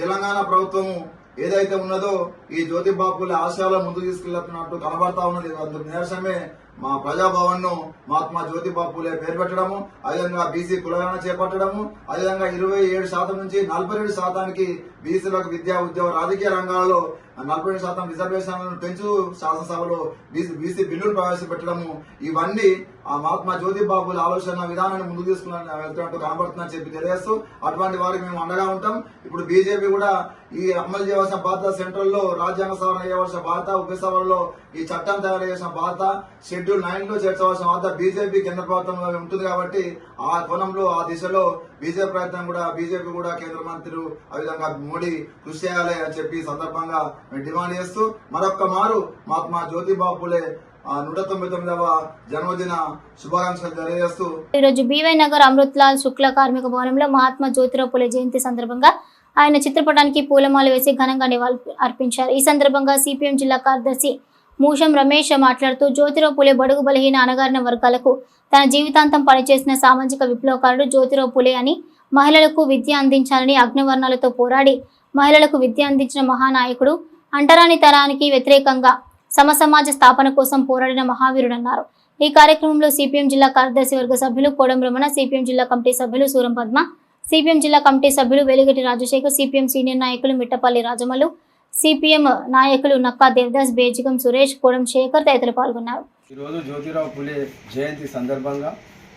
తెలంగాణ ప్రభుత్వము ఏదైతే ఉన్నదో ఈ జ్యోతిబా పూలే ఆశయాలను ముందుకు తీసుకెళ్తున్నట్టు కనబడతా ఉన్నది. అందుకు నిదర్శనమే మా ప్రజాభవన్ ను మహాత్మా జ్యోతిబా పూలే పేరు పెట్టడము, అదేవిధంగా బీసీ కులగణన చేపట్టడము, అదేవిధంగా 27% నుంచి 47% బీసీలకు విద్యా, ఉద్యోగ, రాజకీయ రంగాల్లో 47% రిజర్వేషన్లను పెంచు శాసనసభలో బీసీ బిల్లును ప్రవేశపెట్టడము, ఇవన్నీ ఆ మహాత్మా జ్యోతిబా పూలే ఆలోచన విధానాన్ని ముందుకు తీసుకుని వెళ్తున్నట్టు కనబడుతుందని చెప్పి తెలియజేస్తూ అటువంటి వారికి మేము అండగా ఉంటాం. ఇప్పుడు బీజేపీ కూడా ఈ అమలు చేయవలసిన బాధ్యత, సెంట్రల్ లో రాజ్యాంగ సవరణ చేయవలసిన బాధ్యత, ఉప సభలో ఈ చట్టం తయారు చేసిన బాధ్యత, షెడ్యూల్ 9 లో చేర్చవలసిన బాధ్యత బీజేపీ కేంద్ర ప్రభుత్వంలో ఉంటుంది. కాబట్టి ఆ కోణంలో ఆ దిశలో బీజేపీ కూడా కేంద్ర మంత్రులు ఆ విధంగా మోడీ కృషి చేయాలి అని చెప్పి సందర్భంగా డిమాండ్ చేస్తూ మరొక్క మారు మహాత్మా జ్యోతిబా పూలే 199వ జన్మదిన శుభాకాంక్షలు తెలియజేస్తూ ఈరోజు బీవై నగర్ అమృత్లాల్ శుక్ల కార్మిక భవనంలో మహాత్మా జ్యోతిరావు పూలే జయంతి సందర్భంగా ఆయన చిత్రపటానికి పూలమాల వేసి ఘనంగా నివాళులు అర్పించారు. ఈ సందర్భంగా సిపిఎం జిల్లా కార్యదర్శి మూషం రమేష్ మాట్లాడుతూ జ్యోతిరావు పూలే బడుగు బలహీన అణగారిన వర్గాలకు తన జీవితాంతం పనిచేసిన సామాజిక విప్లవకారుడు జ్యోతిరావు పూలే అని, మహిళలకు విద్య అందించాలని అగ్నివర్ణాలతో పోరాడి మహిళలకు విద్య అందించిన మహానాయకుడు, అంటరాని తరానికి వ్యతిరేకంగా సమసమాజ స్థాపన కోసం పోరాడిన మహావీరుడన్నారు. ఈ కార్యక్రమంలో సిపిఎం జిల్లా కార్యదర్శి వర్గ సభ్యులు కోడం రమణ, సిపిఎం జిల్లా కమిటీ సభ్యులు సూరం పద్మ, సిపిఎం జిల్లా కమిటీ సభ్యులు వెలిగటి రాజశేఖర్, సిపిఎం సీనియర్ నాయకులు మిట్టపల్లి రాజమల్లు, సిపిఎం నాయకులు నక్కా దేవదాస్, బేజిగం సురేష్, కోడం శేఖర్ తదితరులు పాల్గొన్నారు. ఈరోజు జ్యోతిరావు పూలే జయంతి సందర్భంగా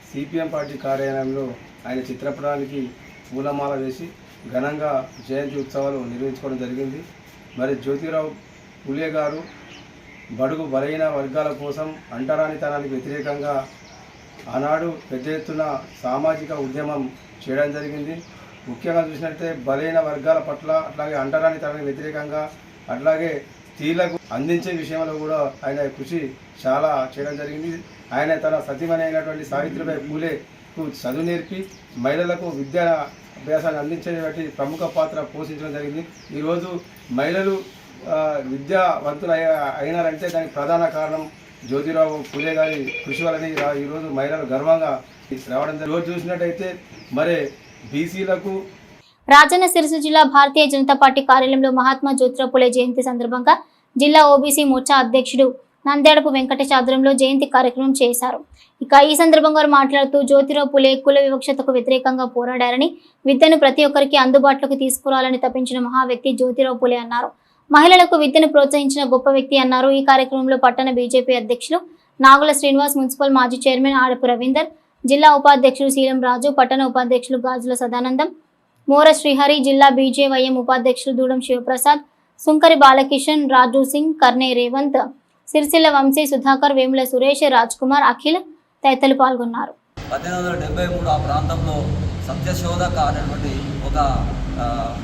సిపిఎం పార్టీ కార్యాలయంలో ఆయన చిత్రపటానికి పూలమాల వేసి ఘనంగా జయంతి ఉత్సవాలు నిర్వహించుకోవడం జరిగింది. మరి జ్యోతిరావు పూలే గారు బడుగు బలహీన వర్గాల కోసం, అంటరానితనానికి వ్యతిరేకంగా ఆనాడు పెద్ద ఎత్తున సామాజిక ఉద్యమం చేయడం జరిగింది. ముఖ్యంగా చూసినట్లయితే బలహీన వర్గాల పట్ల, అట్లాగే అంటరానితనానికి వ్యతిరేకంగా, అట్లాగే స్త్రీలకు అందించే విషయంలో కూడా ఆయన కృషి చాలా చేయడం జరిగింది. ఆయన తన సతీమణి అయినటువంటి సావిత్రిబాయి పూలేకు చదువు నేర్పి మహిళలకు విద్యా అభ్యాసాన్ని అందించేటువంటి ప్రముఖ పాత్ర పోషించడం జరిగింది. ఈరోజు మహిళలు విద్యావంతులు అయినారంటే దానికి ప్రధాన కారణం జ్యోతిరావు పూలే గారి కృషి వలని ఈరోజు మహిళలు గర్వంగా రావడం జరిగింది. ఈరోజు చూసినట్టయితే మరి బీసీలకు రాజన్న సిరిసిల్ల జిల్లా భారతీయ జనతా పార్టీ కార్యాలయంలో మహాత్మా జ్యోతిరావు పూలే జయంతి సందర్భంగా జిల్లా ఓబీసీ మోర్చా అధ్యక్షుడు నంద్యాడపు వెంకటేష్ ఆధ్వర్యంలో జయంతి కార్యక్రమం చేశారు. ఇక ఈ సందర్భంగా మాట్లాడుతూ జ్యోతిరావు పూలే కుల వివక్షతకు వ్యతిరేకంగా పోరాడారని, విద్యను ప్రతి ఒక్కరికి అందుబాటులోకి తీసుకురావాలని తప్పించిన మహా వ్యక్తి జ్యోతిరావు పూలే అన్నారు. మహిళలకు విద్యను ప్రోత్సహించిన గొప్ప వ్యక్తి అన్నారు. ఈ కార్యక్రమంలో పట్టణ బీజేపీ అధ్యక్షులు నాగుల శ్రీనివాస్, మున్సిపల్ మాజీ చైర్మన్ ఆడపు రవీందర్, జిల్లా ఉపాధ్యక్షులు శీలం రాజు, పట్టణ ఉపాధ్యక్షులు గాజుల సదానందం, మోర శ్రీహరి, జిల్లా బీజేవైఎం ఉపాధ్యక్షులు దూడం శివప్రసాద్, సుంకరి బాలకిషన్, రాజు సింగ్, కర్నే రేవంత్, సిరిసిల్ల వంశీ, సుధాకర్, వేముల సురేష్, రాజ్ కుమార్, అఖిల్ తదితరులు పాల్గొన్నారు. 1873 ఆ ప్రాంతంలో సత్యశోధక అనేటువంటి ఒక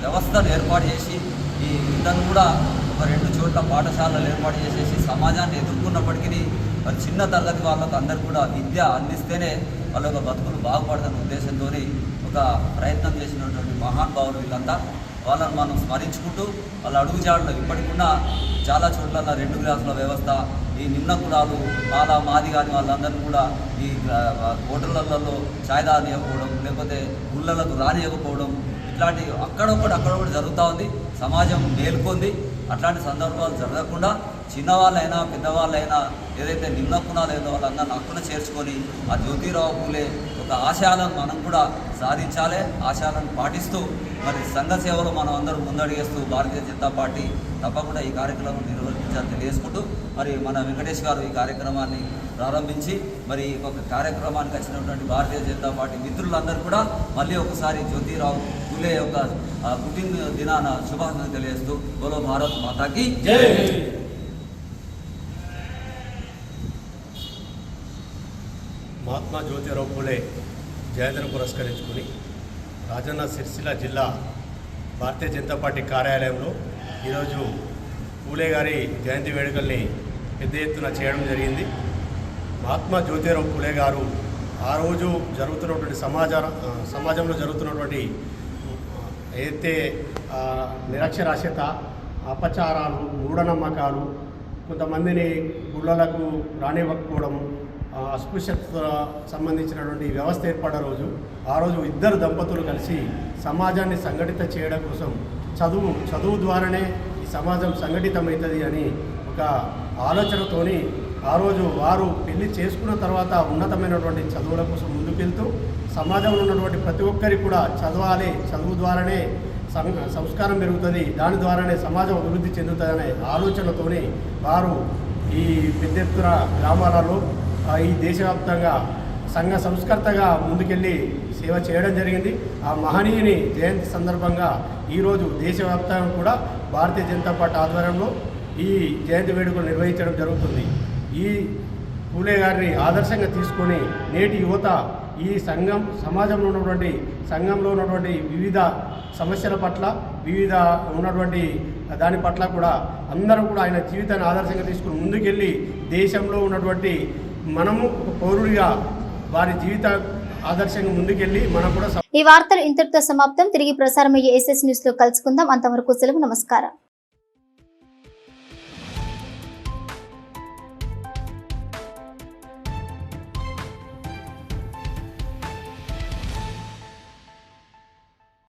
వ్యవస్థను ఏర్పాటు చేసి ఈ ఇతను కూడా ఒక 2 చోట్ల పాఠశాలలు ఏర్పాటు చేసేసి సమాజాన్ని ఎదుర్కొన్నప్పటికీ మరి చిన్న తరగతి వాళ్ళకు అందరూ కూడా విద్య అందిస్తేనే వాళ్ళ యొక్క బతుకులు బాగుపడుతున్న ఉద్దేశంతో ఒక ప్రయత్నం చేసినటువంటి మహానుభావులు వీళ్ళంతా. వాళ్ళని మనం స్మరించుకుంటూ వాళ్ళ అడుగుజాడలు ఇప్పటికున్న చాలా చోట్ల 2 క్లాసుల వ్యవస్థ, ఈ నిమ్న కులాలు మాది కాని వాళ్ళందరూ కూడా ఈ హోటళ్లలో ఛాయ్ రానియకపోవడం, లేకపోతే గుళ్ళలకు రానియకపోవడం, ఇట్లాంటి అక్కడొకటి జరుగుతూ ఉంది. సమాజం మేల్కొంది. అట్లాంటి సందర్భాలు జరగకుండా చిన్నవాళ్ళైనా పెద్దవాళ్ళైనా ఏదైతే నిమ్న కులాలు ఏదో వాళ్ళందరినీ హక్కున చేర్చుకొని ఆ జ్యోతిరావు పూలే ఒక ఆశయాలను మనం కూడా సాధించాలి. ఆశయాలను పాటిస్తూ మరి సంఘ సేవలు మనం అందరూ ముందడిగేస్తూ భారతీయ జనతా పార్టీ తప్పకుండా ఈ కార్యక్రమం నిర్వహించాలని తెలియజేసుకుంటూ మరి మన వెంకటేష్ గారు ఈ కార్యక్రమాన్ని ప్రారంభించి మరి ఒక కార్యక్రమానికి వచ్చినటువంటి భారతీయ జనతా పార్టీ మిత్రులందరూ కూడా మళ్ళీ ఒకసారి జ్యోతిరావు పూలే యొక్క పుట్టిన దినాన శుభాకాంక్షలు తెలియజేస్తూ బోలో భారత్ మాతాకి జై. మహాత్మా జ్యోతిరావు పూలే జయంతిని పురస్కరించుకుని రాజన్న సిరిసిల్ల జిల్లా భారతీయ జనతా పార్టీ కార్యాలయంలో ఈరోజు పూలే గారి జయంతి వేడుకల్ని పెద్ద ఎత్తున చేయడం జరిగింది. మహాత్మా జ్యోతిరావు పూలే గారు ఆ రోజు జరుగుతున్నటువంటి సమాజంలో జరుగుతున్నటువంటి ఏదైతే నిరక్షరాస్యత, అపచారాలు, మూఢనమ్మకాలు, కొంతమందిని గుళ్ళలకు రానివ్వకపోవడం, అస్పృశ్యత సంబంధించినటువంటి వ్యవస్థ ఏర్పడ్డ రోజు ఆ రోజు ఇద్దరు దంపతులు కలిసి సమాజాన్ని సంఘటిత చేయడం కోసం చదువు ద్వారానే ఈ సమాజం సంఘటితమవుతుంది అని ఒక ఆలోచనతోని ఆ రోజు వారు పెళ్లి చేసుకున్న తర్వాత ఉన్నతమైనటువంటి చదువుల కోసం ముందుకెళ్తూ సమాజంలో ఉన్నటువంటి ప్రతి ఒక్కరికి కూడా చదవాలి, చదువు ద్వారానే సంస్కారం పెరుగుతుంది, దాని ద్వారానే సమాజం అభివృద్ధి చెందుతుందనే ఆలోచనతోని వారు ఈ పెద్ద ఎత్తున గ్రామాలలో ఈ దేశవ్యాప్తంగా సంఘ సంస్కర్తగా ముందుకెళ్ళి సేవ చేయడం జరిగింది. ఆ మహనీయుని జయంతి సందర్భంగా ఈరోజు దేశవ్యాప్తంగా కూడా భారతీయ జనతా పార్టీ ఆధ్వర్యంలో ఈ జయంతి వేడుకలు నిర్వహించడం జరుగుతుంది. ఈ పూలే గారిని ఆదర్శంగా తీసుకొని నేటి యువత ఈ సమాజంలో ఉన్నటువంటి వివిధ సమస్యల పట్ల, వివిధ ఉన్నటువంటి దాని పట్ల కూడా అందరూ కూడా ఆయన జీవితాన్ని ఆదర్శంగా తీసుకుని ముందుకెళ్ళి దేశంలో ఉన్నటువంటి మనము ఒక పౌరుడిగా వారి జీవిత ఆదర్శంగా ముందుకెళ్ళి మనం కూడా. ఈ వార్తలు ఇంతటితో సమాప్తం. తిరిగి ప్రసారమయ్యే SS న్యూస్ లో కలుసుకుందాం. అంతవరకు సెలవు. నమస్కారం.